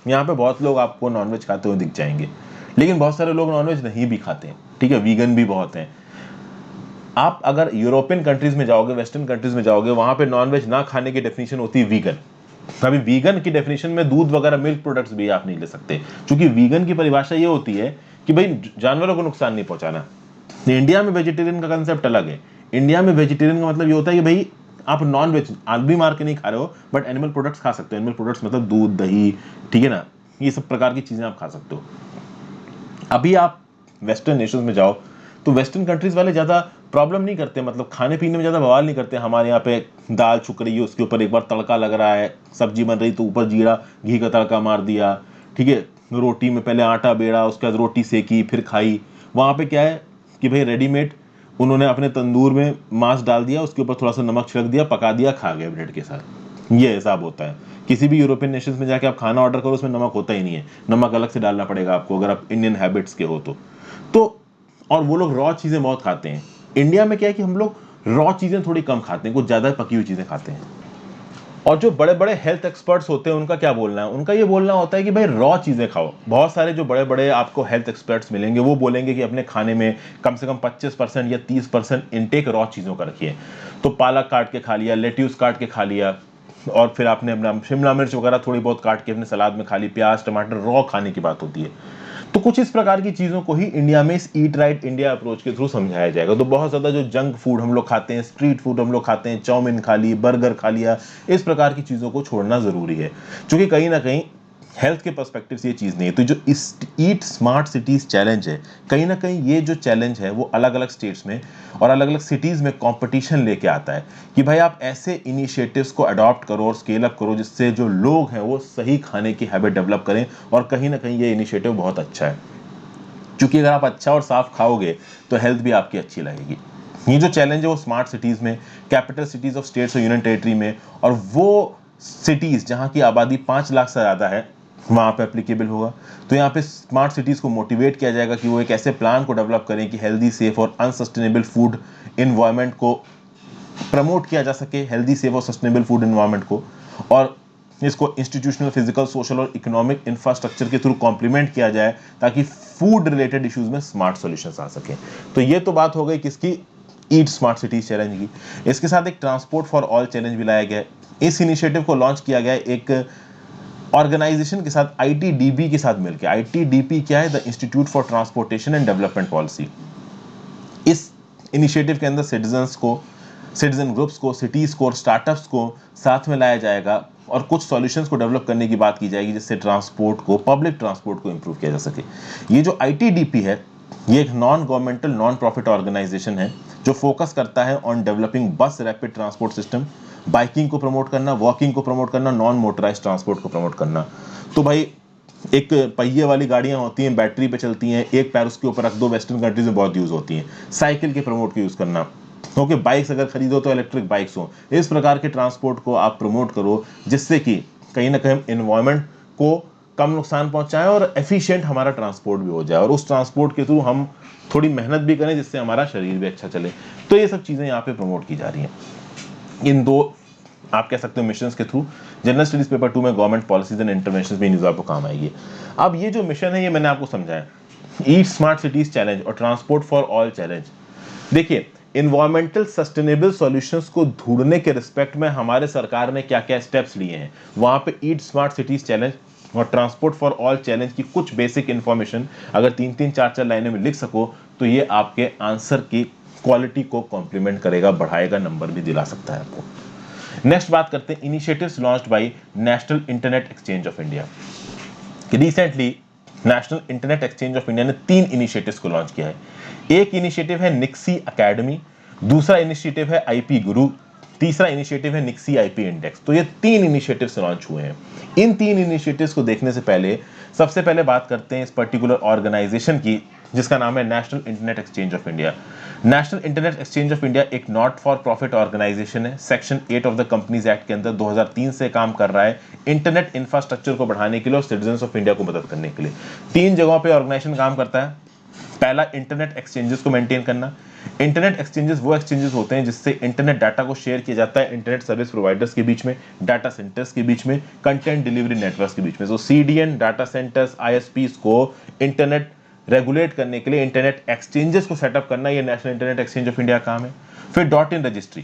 यहाँ पे बहुत लोग आपको नॉनवेज खाते हुए दिख जाएंगे। लेकिन बहुत सारे लोग नॉनवेज नहीं भी खाते हैं, ठीक है, वीगन भी बहुत हैं। आप अगर यूरोपियन कंट्रीज में जाओगे, वेस्टर्न कंट्रीज में जाओगे, वहां पे नॉनवेज ना खाने की डेफिनेशन होती है वीगन। अभी वीगन की डेफिनेशन में दूध वगैरह मिल्क प्रोडक्ट्स भी आप नहीं ले सकते, क्योंकि वीगन की परिभाषा ये होती है कि भाई जानवरों को नुकसान नहीं पहुंचाना। इंडिया में वेजिटेरियन का कंसेप्ट अलग है। इंडिया में वेजिटेरियन का मतलब ये होता है कि भाई आप नॉन वेज आदमी मार के नहीं खा रहे हो, बट एनिमल प्रोडक्ट्स खा सकते हो। एनिमल प्रोडक्ट्स मतलब दूध, दही, ठीक है ना, ये सब प्रकार की चीजें आप खा सकते हो। अभी आप वेस्टर्न नेशंस में जाओ तो वेस्टर्न कंट्रीज वाले ज्यादा प्रॉब्लम नहीं करते, मतलब खाने पीने में ज्यादा बवाल नहीं करते। हमारे यहाँ पे दाल छुक रही है, उसके ऊपर एक बार तड़का लग रहा है, सब्जी बन रही तो ऊपर जीरा घी का तड़का मार दिया, ठीक है। रोटी में पहले आटा बेड़ा, उसके बाद रोटी सेकी फिर खाई। वहाँ पे क्या है कि भाई रेडीमेड उन्होंने अपने तंदूर में मांस डाल दिया, उसके ऊपर थोड़ा सा नमक छिड़क दिया, पका दिया, खा गए ब्रेड के साथ। ये हिसाब होता है। किसी भी यूरोपियन नेशंस में जाके आप खाना ऑर्डर करो, उसमें नमक होता ही नहीं है, नमक अलग से डालना पड़ेगा आपको अगर आप इंडियन हैबिट्स के हो तो और वो लोग रॉ चीजें बहुत खाते हैं। इंडिया में क्या है कि हम लोग रॉ चीजें थोड़ी कम खाते हैं, कुछ ज्यादा पकी हुई चीजें खाते हैं। और जो बड़े बड़े हेल्थ एक्सपर्ट्स होते हैं उनका क्या बोलना है? उनका ये बोलना होता है कि भाई रॉ चीजें खाओ। बहुत सारे जो बड़े बड़े आपको हेल्थ एक्सपर्ट्स मिलेंगे वो बोलेंगे कि अपने खाने में कम से कम 25% या 30% इनटेक रॉ चीजों का रखिए। तो पालक काट के खा लिया, लेट्यूस काट के खा लिया, और फिर आपने अपना शिमला मिर्च वगैरह थोड़ी बहुत काट के अपने सलाद में खा ली, प्याज टमाटर, रॉ खाने की बात होती है। तो कुछ इस प्रकार की चीजों को ही इंडिया में इस ईट राइट इंडिया अप्रोच के थ्रू समझाया जाएगा। तो बहुत ज्यादा जो जंक फूड हम लोग खाते हैं, स्ट्रीट फूड हम लोग खाते हैं, चाउमीन खा ली, बर्गर खा लिया, इस प्रकार की चीजों को छोड़ना जरूरी है, क्योंकि कहीं ना कहीं हेल्थ के पर्सपेक्टिव से ये चीज नहीं है। तो जो इस ईट स्मार्ट सिटीज चैलेंज है, कहीं ना कहीं ये जो चैलेंज है वो अलग अलग स्टेट्स में और अलग अलग सिटीज में कंपटीशन लेके आता है कि भाई आप ऐसे इनिशिएटिव्स को अडॉप्ट करो और स्केल अप करो जिससे जो लोग हैं वो सही खाने की हैबिट डेवलप करें। और कहीं ना कहीं ये इनिशिएटिव बहुत अच्छा है, क्योंकि अगर आप अच्छा और साफ खाओगे तो हेल्थ भी आपकी अच्छी लगेगी। ये जो चैलेंज है वो स्मार्ट सिटीज में, कैपिटल सिटीज ऑफ स्टेट्स और यूनियन टेरिटरी में, और वो सिटीज जहां की आबादी 5 लाख से ज्यादा है वहां पे एप्लीकेबल होगा। तो यहाँ पे स्मार्ट सिटीज को मोटिवेट किया जाएगा कि वो एक ऐसे प्लान को डेवलप करें कि हेल्दी, सेफ और अनसस्टेनेबल फूड इन्वायरमेंट को प्रमोट किया जा सके, हेल्दी, सेफ और सस्टेनेबल फूड इन्वायरमेंट को। और इसको इंस्टीट्यूशनल, फिजिकल, सोशल और इकोनॉमिक इंफ्रास्ट्रक्चर के थ्रू कॉम्प्लीमेंट किया जाए ताकि फूड रिलेटेड इश्यूज में स्मार्ट सॉल्यूशंस आ सके। तो ये तो बात हो गई किसकी, ईट स्मार्ट सिटीज चैलेंज की। इसके साथ एक ट्रांसपोर्ट फॉर ऑल चैलेंज भी लाया गया। इस इनिशिएटिव को लॉन्च किया गया एक ऑर्गेनाइजेशन के साथ, आईटीडीपी के साथ मिलकर। आईटीडीपी क्या है, the institute for transportation and development policy. इस इनिशिएटिव के अंदर सिटीजन ग्रुप्स को, सिटीज को और स्टार्टअप्स को साथ में लाया जाएगा और कुछ सॉल्यूशंस को डेवलप करने की बात की जाएगी जिससे ट्रांसपोर्ट को, पब्लिक ट्रांसपोर्ट को इंप्रूव किया जा सके। ये जो आईटीडीपी है, ये एक non governmental, non profit organisation है जो फोकस करता है on developing bus rapid transport system, biking को प्रमोट करना, वॉकिंग को प्रमोट करना, नॉन मोटराइज ट्रांसपोर्ट को प्रमोट करना। तो भाई एक पहिए वाली गाड़ियां होती हैं, बैटरी पे चलती हैं, एक पैर उसके ऊपर रख दो, वेस्टर्न कंट्रीज में बहुत यूज होती हैं। साइकिल के प्रमोट को यूज करना, क्योंकि बाइक्स अगर खरीदो तो इलेक्ट्रिक बाइक्स हो। इस प्रकार के ट्रांसपोर्ट को आप प्रमोट करो जिससे कि कहीं ना कहीं एनवायरमेंट को कम नुकसान पहुंचाए और एफिशिएंट हमारा ट्रांसपोर्ट भी हो जाए, और उस ट्रांसपोर्ट के थ्रू हम थोड़ी मेहनत भी करें जिससे हमारा शरीर भी अच्छा चले। तो ये सब चीजें यहाँ पे प्रमोट की जा रही हैं इन दो, आप कह सकते हो, मिशंस के थ्रू। जनरल स्टडीज पेपर 2 में गवर्नमेंट पॉलिसीज एंड इंटरवेंशंस में न्यूज़ आपको काम आएगी। अब ये जो मिशन है ये मैंने आपको समझाया, ईट स्मार्ट सिटीज चैलेंज और ट्रांसपोर्ट फॉर ऑल चैलेंज। देखिए, इन्वायरमेंटल सस्टेनेबल सॉल्यूशंस को ढूंढने के रिस्पेक्ट में हमारे सरकार ने क्या क्या स्टेप्स लिए हैं, वहां पे ईट स्मार्ट सिटीज चैलेंज और ट्रांसपोर्ट फॉर ऑल चैलेंज की कुछ बेसिक इंफॉर्मेशन अगर 3-3, 4-4 लाइनें में लिख सको तो ये आपके आंसर की क्वालिटी को कॉम्प्लीमेंट करेगा, बढ़ाएगा, नंबर भी दिला सकता है आपको। नेक्स्ट बात करते हैं initiatives launched by national Internet Exchange of India. Recently national Internet Exchange of India ने 3 इनिशिएटिव्स को लॉन्च किया है। एक इनिशिएटिव है निक्सी एकेडमी, दूसरा इनिशिएटिव है आईपी गुरु, तीसरा इनिशिएटिव है निक्सी आईपी इंडेक्स। तो ये 3 इनिशिएटिव्स लॉन्च हुए हैं। इन 3 इनिशिएटिव्स को देखने से पहले सबसे पहले बात करते हैं इस पर्टिकुलर ऑर्गेनाइजेशन की जिसका नाम है national Internet Exchange of India. National Internet Exchange of India एक नॉट फॉर प्रॉफिट ऑर्गेनाइजेशन है। Section 8 of the companies act के अंदर 2003 से काम कर रहा है इंटरनेट इंफ्रास्ट्रक्चर को बढ़ाने के लिए और सिटीजंस ऑफ इंडिया को मदद करने के लिए। 3 जगहों पे ऑर्गेनाइजेशन काम करता है। पहला, इंटरनेट एक्सचेंजेस को मेंटेन करना। इंटरनेट एक्सचेंजेस वो एक्सचेंजेस होते हैं जिससे इंटरनेट डाटा को शेयर किया जाता है इंटरनेट सर्विस प्रोवाइडर्स के बीच में, डाटा सेंटर्स के बीच में, कंटेंट डिलीवरी नेटवर्क्स के बीच में। सो सीडीएन, डाटा सेंटर्स, आईएसपीज को इंटरनेट रेगुलेट करने के लिए इंटरनेट एक्सचेंजेस को सेटअप करना, ये national Internet Exchange of India काम है। फिर डॉट इन रजिस्ट्री।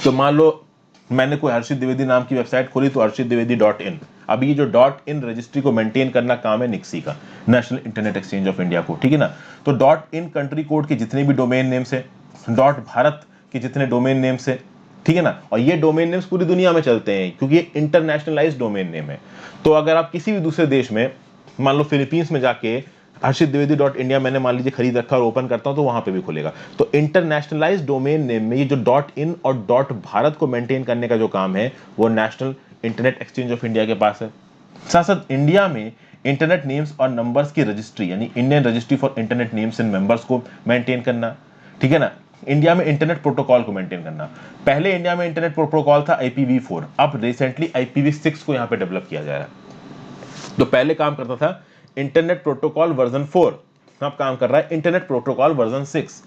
तो मान लो मैंने कोई हर्षित द्विवेदी नाम की वेबसाइट खोली तो हर्षित द्विवेदी डॉट इन। अब ये जो डॉट इन रजिस्ट्री को मेंटेन करना काम है निक्सी का, National Internet Exchange of India को, ठीक है ना। तो डॉट इन कंट्री कोड के जितने भी डोमेन नेम्स है, डॉट भारत के जितने डोमेन नेम्स है, ठीक है ना, और ये डोमेन नेम्स पूरी दुनिया में चलते हैं क्योंकि ये इंटरनेशनलाइज्ड डोमेन नेम है। तो अगर आप किसी भी दूसरे देश में, मान लो फिलीपींस में जाके हर्षित द्विवेदी डॉट इंडिया मैंने मान लीजिए खरीद रखा और ओपन करता हूं तो वहां पे भी खुलेगा। तो इंटरनेशनलाइज्ड डोमेन नेम में ये जो डॉट इन और डॉट भारत को मेंटेन करने का जो काम है वो national Internet Exchange of India के पास है। साथ साथ इंडिया में इंटरनेट नेम्स और नंबर्स की रजिस्ट्री यानी Indian registry for internet names and members को मेंटेन करना, ठीक है ना। इंडिया में इंटरनेट प्रोटोकॉल को मेंटेन करना। पहले इंडिया में इंटरनेट प्रोटोकॉल था IPv4, अब रिसेंटली IPv6 को यहां पे डेवलप किया जा रहा है। तो पहले काम करता था इंटरनेट प्रोटोकॉल वर्जन 4, अब काम कर रहा है इंटरनेट प्रोटोकॉल वर्जन 6।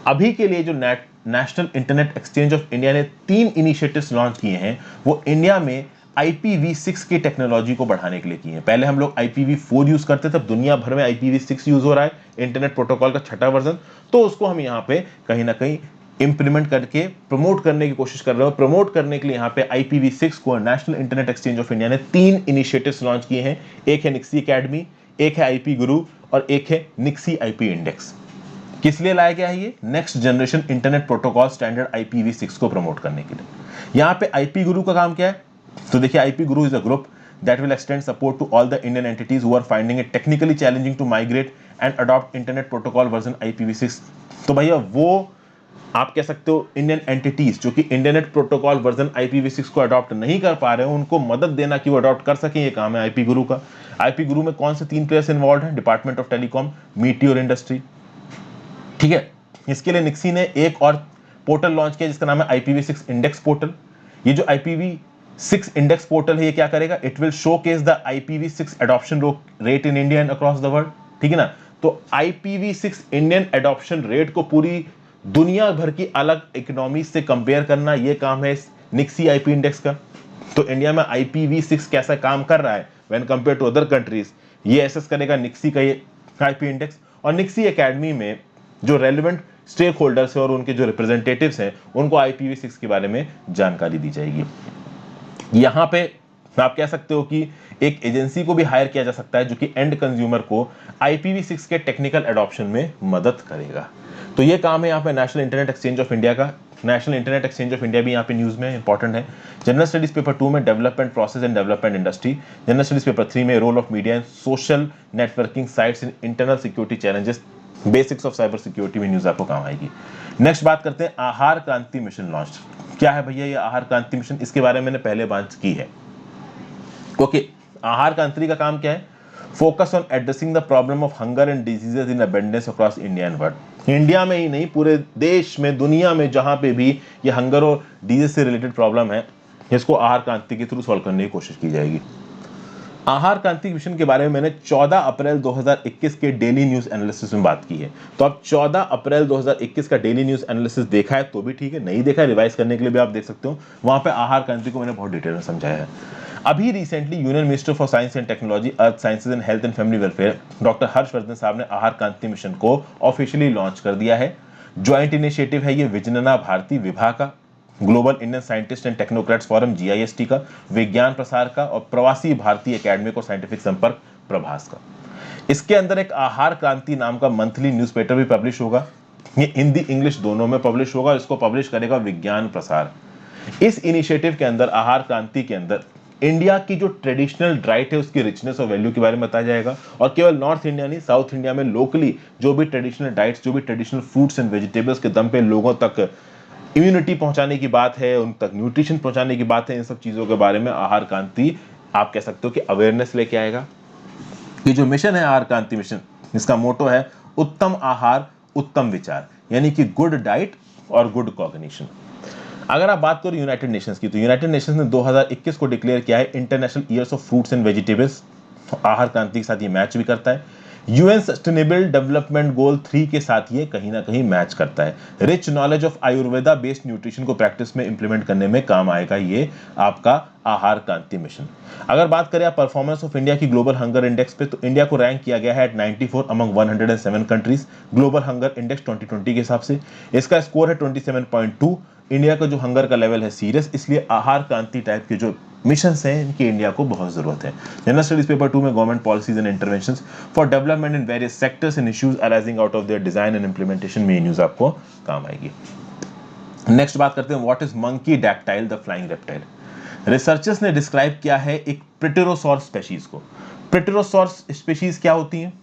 अभी के लिए जो national Internet Exchange of India ने 3 इनिशिएटिव्स लॉन्च किए हैं वो इंडिया में IPv6 की टेक्नोलॉजी को बढ़ाने के लिए किए हैं। पहले हम लोग IPv4 यूज करते थे, अब दुनिया भर में IPv6 यूज हो रहा है, इंटरनेट प्रोटोकॉल का 6वां वर्जन। तो उसको हम यहाँ पे कहीं ना कहीं इंप्लीमेंट करके प्रमोट करने की कोशिश कर रहे हो। प्रमोट करने के लिए यहाँ पे IPv6 को national Internet Exchange of India ने 3 इनिशिएटिव्स लॉन्च किए हैं। एक है निक्सी एकेडमी, एक है आईपी गुरु और एक है निक्सी आईपी इंडेक्स। किस लिए लाया गया है ये? Next generation internet protocol standard IPv6 को प्रमोट करने के लिए। यहाँ पे आईपी गुरु का काम क्या है? तो देखिए, IP Guru is a group that will extend support to all the Indian entities who are finding it technically challenging to migrate and adopt internet protocol version IPv6। तो भैया वो आप कह सकते हो इंडियन एंटिटीज जो कि इंटरनेट प्रोटोकॉल वर्जन IPv6 को अडॉप्ट नहीं कर पा रहे हो उनको मदद देना कि वो अडॉप्ट कर सकें, ये काम है आईपी गुरु का। आईपी गुरु में कौन से 3 प्लेयर्स इन्वॉल्व हैं? Department of telecom, meteor industry, ठीक है। इसके लिए निक्सी ने एक और पोर्टल लॉन्च किया जिसका नाम है IPv6 इंडेक्स पोर्टल। ये जो IPv6 इंडेक्स पोर्टल है ये क्या करेगा? It will showcase the IPv6 adoption rate in India and across the world, ठीक है ना। तो IPv6 इंडियन एडॉप्शन रेट को पूरी दुनिया भर की अलग इकोनॉमी से कंपेयर करना, ये काम है निक्सी आईपी इंडेक्स का। तो इंडिया में IPv6 कैसा काम कर रहा है when compare to other countries, ये एसेस करेगा निक्सी का ये IP इंडेक्स। और निक्सी एकेडमी में जो रेलिवेंट स्टेक होल्डर्स है और उनके जो रिप्रेजेंटेटिव्स हैं उनको IPv6 के बारे में जानकारी दी जाएगी। यहां पे आप कह सकते हो कि एक एजेंसी को भी हायर किया जा सकता है जो कि एंड कंज्यूमर को IPv6 के टेक्निकल एडॉप्शन में मदद करेगा। तो ये काम है यहाँ पे National Internet Exchange of India का। National Internet Exchange of India भी यहाँ पे न्यूज में इंपॉर्टेंट है। जनरल स्टडीज पेपर 2 में development process and development industry, general studies paper 3 में role of media and social networking sites in internal security challenges, basics of cyber security में न्यूज आपको काम आएगी। नेक्स्ट बात करते हैं आहार क्रांति मिशन लॉन्च। क्या है भैया ये आहार क्रांति मिशन, इसके बारे में मैंने पहले बात की है। ओके, आहार क्रांति का काम क्या है? Focus on addressing the problem of hunger and diseases in abundance across India and world. India में ही नहीं पूरे देश में, दुनिया में जहां पे भी ये हंगर और डिजीज से रिलेटेड प्रॉब्लम है, इसको आहार क्रांति के थ्रू सॉल्व करने की कोशिश की जाएगी। आहार क्रांति मिशन के बारे में मैंने 14 अप्रैल 2021 के डेली न्यूज एनालिसिस में बात की है। तो आप 14 अप्रैल 2021 का डेली न्यूज एनालिसिस देखा है तो भी ठीक है, नहीं देखा है रिवाइज करने के लिए भी आप देख सकते हो। वहां पे आहार क्रांति को मैंने बहुत डिटेल में समझाया है। अभी recently union minister for science and technology, earth sciences and health and family welfare doctor Harshvardhan साहब ने आहार क्रांति मिशन को ऑफिशियली लॉन्च कर दिया है। ज्वाइंट इनिशिएटिव है ये विजनना भारती विभा का, global Indian scientist and technocrats forum GIST का, विज्ञान प्रसार का और प्रवासी भारतीय एकेडमी और साइंटिफिक संपर्क प्रभास का। इसके अंदर एक आहार क्रांति नाम का मंथली न्यूज़पेपर भी पब्लिश होगा। ये हिंदी इंग्लिश दोनों में पब्लिश होगा। इसको पब्लिश करेगा विज्ञान प्रसार। इस इनिशिएटिव के अंदर, आहार क्रांति के अंदर, इंडिया की जो ट्रेडिशनल डाइट है उसकी रिचनेस और वैल्यू के बारे में बताया जाएगा। और केवल नॉर्थ इंडिया नहीं, साउथ इंडिया में लोकली जो भी ट्रेडिशनल डाइट्स, जो भी ट्रेडिशनल फ्रूट्स एंड वेजिटेबल्स के दम पे लोगों तक इम्यूनिटी पहुंचाने की बात है, उन तक न्यूट्रिशन पहुंचाने की बात है, इन सब चीजों के बारे में आहार क्रांति आप कह सकते हो कि अवेयरनेस लेके आएगा। ये जो मिशन है आहार क्रांति मिशन, इसका मोटो है उत्तम आहार उत्तम विचार, यानी कि गुड डाइट और गुड कॉग्निशन। अगर आप बात करो यूनाइटेड नेशंस की, तो यूनाइटेड नेशंस ने 2021 को डिक्लेयर किया है international years of fruits and vegetables. आहार क्रांति के साथ ये मैच भी करता है। यूएन सस्टेनेबल डेवलपमेंट गोल 3 के साथ ये कहीं ना कहीं मैच करता है। Rich knowledge of Ayurveda based nutrition को प्रैक्टिस में इंप्लीमेंट करने में काम आएगा ये आपका आहार क्रांति मिशन। अगर बात करें आप परफॉर्मेंस ऑफ इंडिया की ग्लोबल हंगर इंडेक्स पे, तो इंडिया को रैंक किया गया है at 94 among 107 countries global hunger index 2020 के हिसाब से। इसका स्कोर है 27.2। इंडिया का जो हंगर का लेवल है सीरियस, इसलिए आहार क्रांति टाइप के जो मिशन हैं इनकी इंडिया को बहुत जरूरत है। जनरल स्टडीज पेपर 2 में government policies and interventions for development in various sectors and issues arising out of their design and implementation में न्यूज आपको काम आएगी। नेक्स्ट बात करते हैं what is monkey dactyl the flying reptile. Researchers ने डिस्क्राइब किया है एक प्रेटेरोसॉर स्पेशीज को। प्रेटेरोसॉर स्पेशीज क्या होती हैं?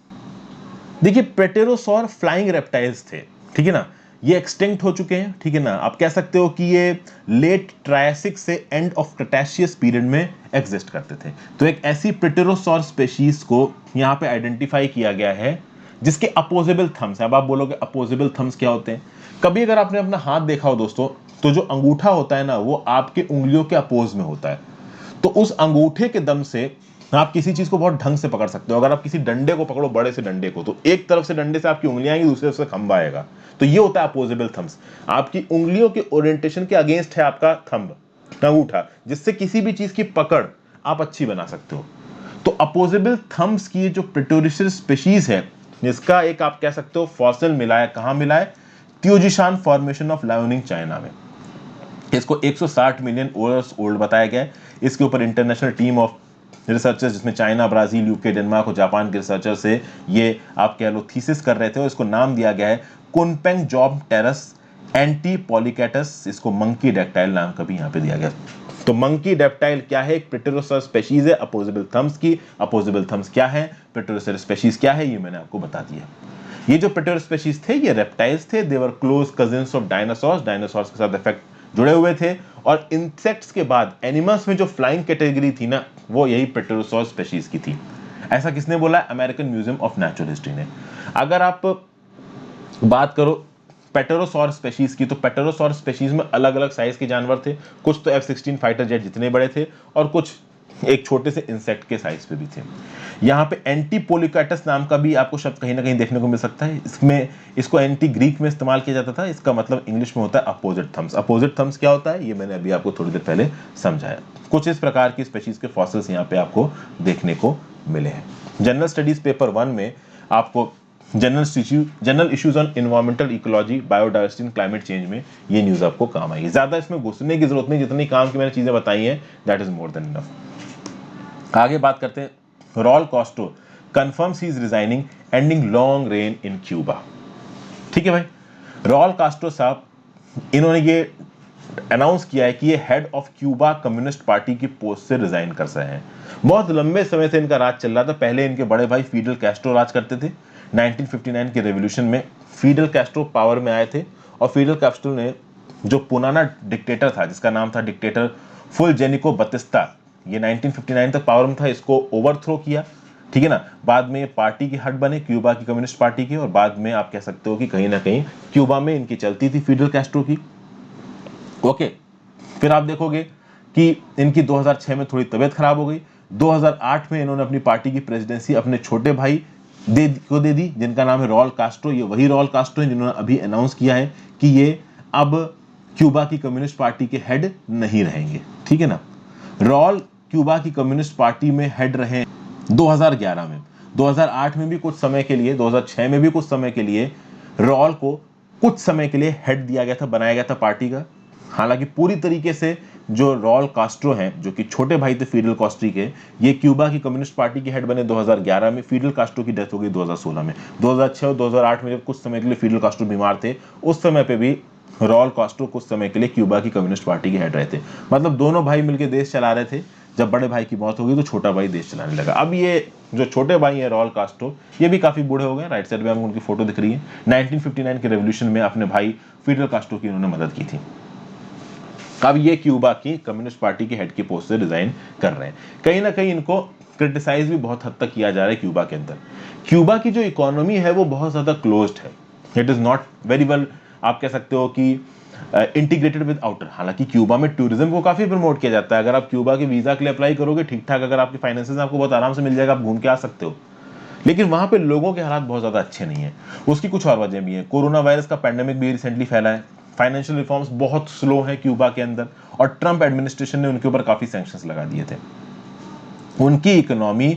देखिए, प्रेटेरोसॉर फ्लाइंग रेप्टाइल्स थे, ठीक है ना, ये एक्सटिंक्ट हो चुके हैं, ठीक है ना। आप कह सकते हो कि ये लेट ट्रायसिक से एंड ऑफ क्रेटेशियस पीरियड में एग्जिस्ट करते थे। तो एक ऐसी प्रेटेरोसॉर स्पेशीज को यहाँ पे आइडेंटिफाई किया गया है जिसके अपोजिबल थम्स है। अब आप बोलोगे अपोजिबल थम्स क्या होते हैं? कभी अगर आपने अपना हाथ देखा हो दोस्तों, तो जो अंगूठा होता है ना, वो आपके उंगलियों के अपोज में होता है। तो उस अंगूठे के दम से आप किसी चीज को बहुत ढंग से पकड़ सकते हो। अगर आप किसी डंडे को पकड़ो, बड़े से डंडे को, तो एक तरफ से डंडे से आपकी उंगलियां आएंगी, दूसरी तरफ से खंबा आएगा। तो ये होता है अपोजिबल थम्स। आपकी उंगलियों के ओरिएंटेशन के अगेंस्ट है आपका थंब, अंगूठा, जिससे किसी भी चीज की पकड़ आप अच्छी बना सकते हो। तो अपोजिबल थम्स की जो प्रेटोरियस स्पीशीज है, इसका एक आप कह सकते हो फॉसिल मिला है। कहां मिला है? त्योजिशान फॉर्मेशन ऑफ लायोनिंग, चाइना में। इसको 160 मिलियन ईयर्स ओल्ड बताया गया है। इसके ऊपर इंटरनेशनल टीम ऑफ रिसर्चर्स, जिसमें चाइना, ब्राजील, यूके, डेनमार्क और जापान के रिसर्चर्स से ये आप कह लो थीसिस कर रहे थे, और इसको नाम दिया गया है कुनपेंग जॉब टेरस एंटी पॉलीकैटस। इसको मंकी डेक्टाइल नाम का भी यहाँ पे दिया गया। तो मंकी डेप्टाइल क्या है? एक प्रेटेरोसॉर स्पेशीज है अपोजिबल थम्स की। अपोजिबल थम्स क्या है, प्रेटेरोसॉर स्पेशीज क्या है, ये मैंने आपको बता दिया। ये जो प्रेटेरोसॉर स्पेशीज थे ये रेप्टाइल्स थे। They were close cousins of dinosaurs. Dinosaurs के साथ इफेक्ट जुड़े हुए थे। और इंसेक्ट्स के बाद एनिमल्स में जो फ्लाइंग कैटेगरी थी ना, वो यही प्रेटेरोसॉर स्पेशीज की थी। ऐसा किसने बोला? American museum of natural history ने। अगर आप बात करो पेटेरोसॉर स्पेशीज की, तो पेटेरोसॉर स्पेशीज में अलग अलग साइज के जानवर थे। कुछ तो F-16 फाइटर जेट जितने बड़े थे, और कुछ एक छोटे से इंसेक्ट के साइज पे भी थे। यहाँ पे एंटीपोलिकाटस नाम का भी आपको शब्द कहीं ना कहीं देखने को मिल सकता है। इसमें इसको एंटी ग्रीक में इस्तेमाल किया जाता था। इसका मतलब इंग्लिश में होता है अपोजिट थम्स। अपोजिट थम्स क्या होता है ये मैंने अभी आपको थोड़ी देर पहले समझाया। कुछ इस प्रकार की स्पीशीज के फॉसिल्स यहाँ पे आपको देखने को मिले हैं। जनरल स्टडीज पेपर 1 में आपको general issues on environmental ecology, biodiversity and climate change में ये न्यूज आपको काम आएगी। ज्यादा इसमें घुसने की जरूरत नहीं, जितनी काम की मैंने चीजें बताई हैं that is more than enough. आगे बात करते हैं। Raul Castro confirms he is resigning ending long reign in Cuba. ठीक है भाई, रॉल कास्ट्रो साहब इन्होंने ये अनाउंस किया है कि ये head of Cuba communist party की पोस्ट से रिजाइन कर रहे हैं। बहुत लंबे समय से इनका राज चल रहा था। पहले इनके बड़े भाई फिडेल कैस्ट्रो राज करते थे। 1959 के रेवोल्यूशन में फिडेल कैस्ट्रो पावर में आए थे और फिडेल कैस्ट्रो ने जो पुराना डिक्टेटर था जिसका नाम था डिक्टेटर फुलजेनिको बतिस्ता, ये 1959 तक पावर में था, इसको ओवरथ्रो किया। ठीक है ना। बाद में पार्टी की हेड बने क्यूबा की कम्युनिस्ट पार्टी की, और बाद में आप कह सकते हो कि कहीं ना कहीं क्यूबा में इनकी चलती थी फिडेल कैस्ट्रो की। ओके, फिर आप देखोगे कि इनकी 2006 में थोड़ी तबीयत खराब हो गई। 2008 में इन्होंने अपनी पार्टी की प्रेसिडेंसी अपने छोटे भाई को दे दी जिनका नाम है रॉल कास्ट्रो। ये वही रॉल कास्ट्रो हैं जिन्होंने अभी अनाउंस किया है कि ये अब क्यूबा की कम्युनिस्ट पार्टी के हेड नहीं रहेंगे। ठीक है ना। रॉल क्यूबा की कम्युनिस्ट पार्टी में हेड रहे 2011 में, 2008 में भी कुछ समय के लिए, 2006 में भी कुछ समय के लिए रॉल को कुछ समय के लिए हेड दिया गया था, बनाया गया था पार्टी का। हालांकि पूरी तरीके से जो रॉल कास्ट्रो हैं, जो कि छोटे भाई थे फिडेल कास्ट्रो के, ये क्यूबा की कम्युनिस्ट पार्टी के हेड बने 2011 में। फिडेल कास्ट्रो की डेथ हो गई 2016 में। 2006 और 2008 में जब कुछ समय के लिए फिडेल कास्ट्रो बीमार थे, उस समय पे भी रॉल कास्ट्रो कुछ समय के लिए क्यूबा की कम्युनिस्ट पार्टी के हेड रहे थे। मतलब दोनों भाई मिलकर देश चला रहे थे। जब बड़े भाई की मौत हो गई तो छोटा भाई देश चलाने लगा। अब ये जो छोटे भाई हैं रॉल कास्ट्रो, ये भी काफी बूढ़े हो गए। राइट साइड में उनकी फोटो दिख रही है। 1959 के रेवोल्यूशन में अपने भाई फिडेल कास्ट्रो की उन्होंने मदद की थी। अब ये क्यूबा की कम्युनिस्ट पार्टी के हेड की पोस्ट से रिजाइन कर रहे हैं। कहीं ना कहीं इनको क्रिटिसाइज भी बहुत हद तक किया जा रहा है क्यूबा के अंदर। क्यूबा की जो इकोनॉमी है वो बहुत ज्यादा क्लोज्ड है। It is not very well, आप कह सकते हो कि इंटीग्रेटेड विद आउटर। हालांकि क्यूबा में टूरिज्म को काफी प्रमोट किया जाता है। अगर आप क्यूबा के वीजा के लिए अप्लाई करोगे ठीक ठाक, अगर आपके फाइनेंसेस आपको बहुत आराम से मिल जाएगा, आप घूम के आ सकते हो। लेकिन वहां पे लोगों के हालात बहुत ज्यादा अच्छे नहीं है। उसकी कुछ और वजह भी है। कोरोना वायरस का पैंडेमिक भी रिसेंटली फैला है। फाइनेंशियल रिफॉर्म्स बहुत स्लो है क्यूबा के अंदर, और ट्रंप एडमिनिस्ट्रेशन ने उनके ऊपर काफी सैंक्शंस लगा दिए थे। उनकी इकोनॉमी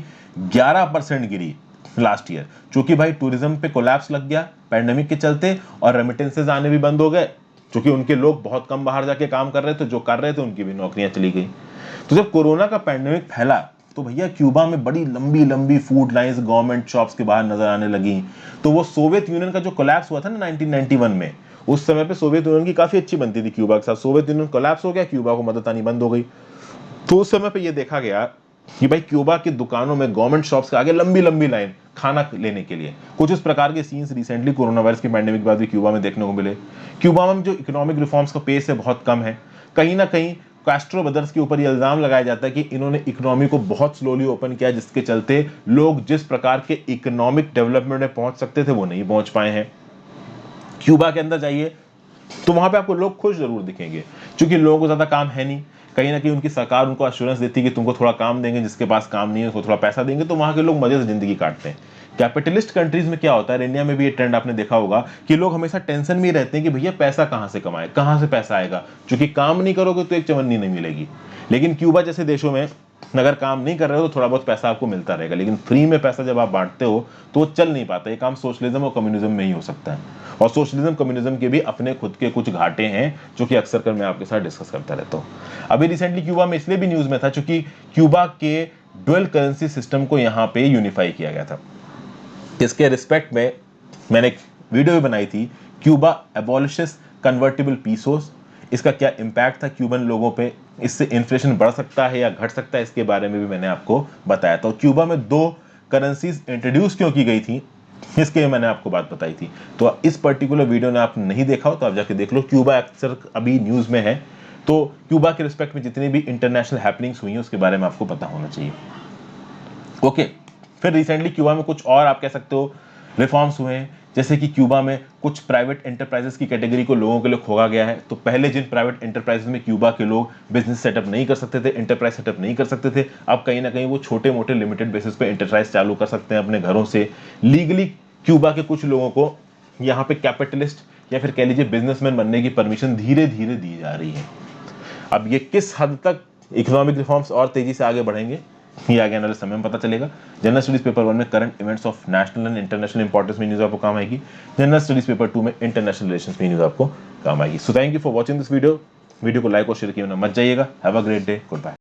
11% गिरी लास्ट ईयर, क्योंकि भाई टूरिज्म पे कोलैप्स लग गया पैंडेमिक के चलते, और रेमिटेंसेस आने भी बंद हो गए, क्योंकि उनके लोग बहुत कम बाहर जाके काम कर रहे थे। जो कर रहे थे उनकी भी नौकरियां चली गई। तो जब कोरोना का पैंडेमिक फैला तो भैया क्यूबा में बड़ी लंबी लंबी फूड लाइंस गवर्नमेंट शॉप्स के बाहर नजर आने लगी। तो वो सोवियत यूनियन का जो कोलैप्स हुआ था ना 1991 में, उस समय पे सोवियत यूनियन की काफी अच्छी बनती थी क्यूबा के साथ। सोवियत यूनियन कोलैप्स हो गया, क्यूबा को मदद आनी बंद हो गई। तो उस समय पे ये देखा गया कि भाई क्यूबा की दुकानों में गवर्नमेंट शॉप्स के आगे लंबी लंबी लाइन खाना लेने के लिए। कुछ इस प्रकार के सीन्स रिसेंटली कोरोना वायरस के पैंडेमिक के बाद भी क्यूबा में देखने को मिले। क्यूबा में जो इकोनॉमिक रिफॉर्म्स का पेस है बहुत कम है। कहीं ना कहीं कास्ट्रो ब्रदर्स के ऊपर ये इल्जाम लगाया जाता है कि इन्होंने इकोनॉमी को बहुत स्लोली ओपन किया, जिसके चलते लोग जिस प्रकार के इकोनॉमिक डेवलपमेंट में पहुंच सकते थे वो नहीं पहुंच पाए हैं। क्यूबा के अंदर जाइए तो वहां पे आपको लोग खुश जरूर दिखेंगे, क्योंकि लोगों को ज्यादा काम है नहीं। कहीं ना कहीं उनकी सरकार उनको एश्योरेंस देती है कि तुमको थोड़ा काम देंगे, जिसके पास काम नहीं है उसको थोड़ा पैसा देंगे। तो वहां के लोग मजे से जिंदगी काटते हैं। कैपिटलिस्ट कंट्रीज में क्या होता है, इंडिया में भी ये ट्रेंड आपने देखा होगा कि लोग हमेशा टेंशन में रहते हैं कि भैया पैसा कहां से कमाए, कहां से पैसा आएगा, क्योंकि काम नहीं करोगे तो एक चवन्नी नहीं मिलेगी। लेकिन क्यूबा जैसे देशों में अगर काम नहीं कर रहे हो तो थोड़ा बहुत पैसा आपको मिलता रहेगा, लेकिन फ्री में पैसा जब आप बांटते हो तो वो चल नहीं पाता। ये काम सोशलिज्म और कम्युनिज्म में ही हो सकता है, और सोशलिज्म कम्युनिज्म के भी अपने खुद के कुछ घाटे हैं जो कि अक्सर कर मैं आपके साथ डिस्कस करता रहता हूँ। अभी रिसेंटली क्यूबा में इसलिए भी न्यूज में था क्योंकि क्यूबा के डुअल करेंसी सिस्टम को यहाँ पे यूनिफाई किया गया था। इसके रिस्पेक्ट में मैंने एक वीडियो भी बनाई थी, क्यूबा एबॉलिशेस कन्वर्टिबल पीसोस। इसका क्या इम्पैक्ट था क्यूबन लोगों पे, इससे इन्फ्लेशन बढ़ सकता है या घट सकता है, इसके बारे में भी मैंने आपको बताया था। क्यूबा में 2 करेंसीज इंट्रोड्यूस क्यों की गई थी इसके मैंने आपको बात बताई थी। तो इस पर्टिकुलर वीडियो ने आप नहीं देखा हो तो आप जाके देख लो। क्यूबा अक्सर अभी न्यूज में है, तो क्यूबा के रिस्पेक्ट में जितनी भी इंटरनेशनल हैपनिंग्स हुई हैं उसके बारे में आपको पता होना चाहिए। ओके, फिर रिसेंटली क्यूबा में कुछ और आप कह सकते हो रिफॉर्म्स हुए हैं। जैसे कि क्यूबा में कुछ प्राइवेट एंटरप्राइजेस की कैटेगरी को लोगों के लिए खोला गया है। तो पहले जिन प्राइवेट एंटरप्राइजेस में क्यूबा के लोग बिजनेस सेटअप नहीं कर सकते थे, एंटरप्राइज सेटअप नहीं कर सकते थे, अब कहीं ना कहीं वो छोटे मोटे लिमिटेड बेसिस पे एंटरप्राइज चालू कर सकते हैं अपने घरों से। लीगली क्यूबा के कुछ लोगों को यहाँ पे कैपिटलिस्ट या फिर कह लीजिए बिजनेसमैन बनने की परमिशन धीरे धीरे दी जा रही है। अब ये किस हद तक इकोनॉमिक रिफॉर्म्स और तेजी से आगे बढ़ेंगे, ये आगे आने वाले समय में पता चलेगा। जनरल स्टडीज पेपर 1 में current events of national and international importance में न्यूज आपको काम आएगी। जनरल स्टडीज पेपर 2 में इंटरनेशनल रिलेशंस में न्यूज आपको काम आएगी। So thank you for watching this video को लाइक और शेयर किए मत जाइएगा। Have a great day, good bye.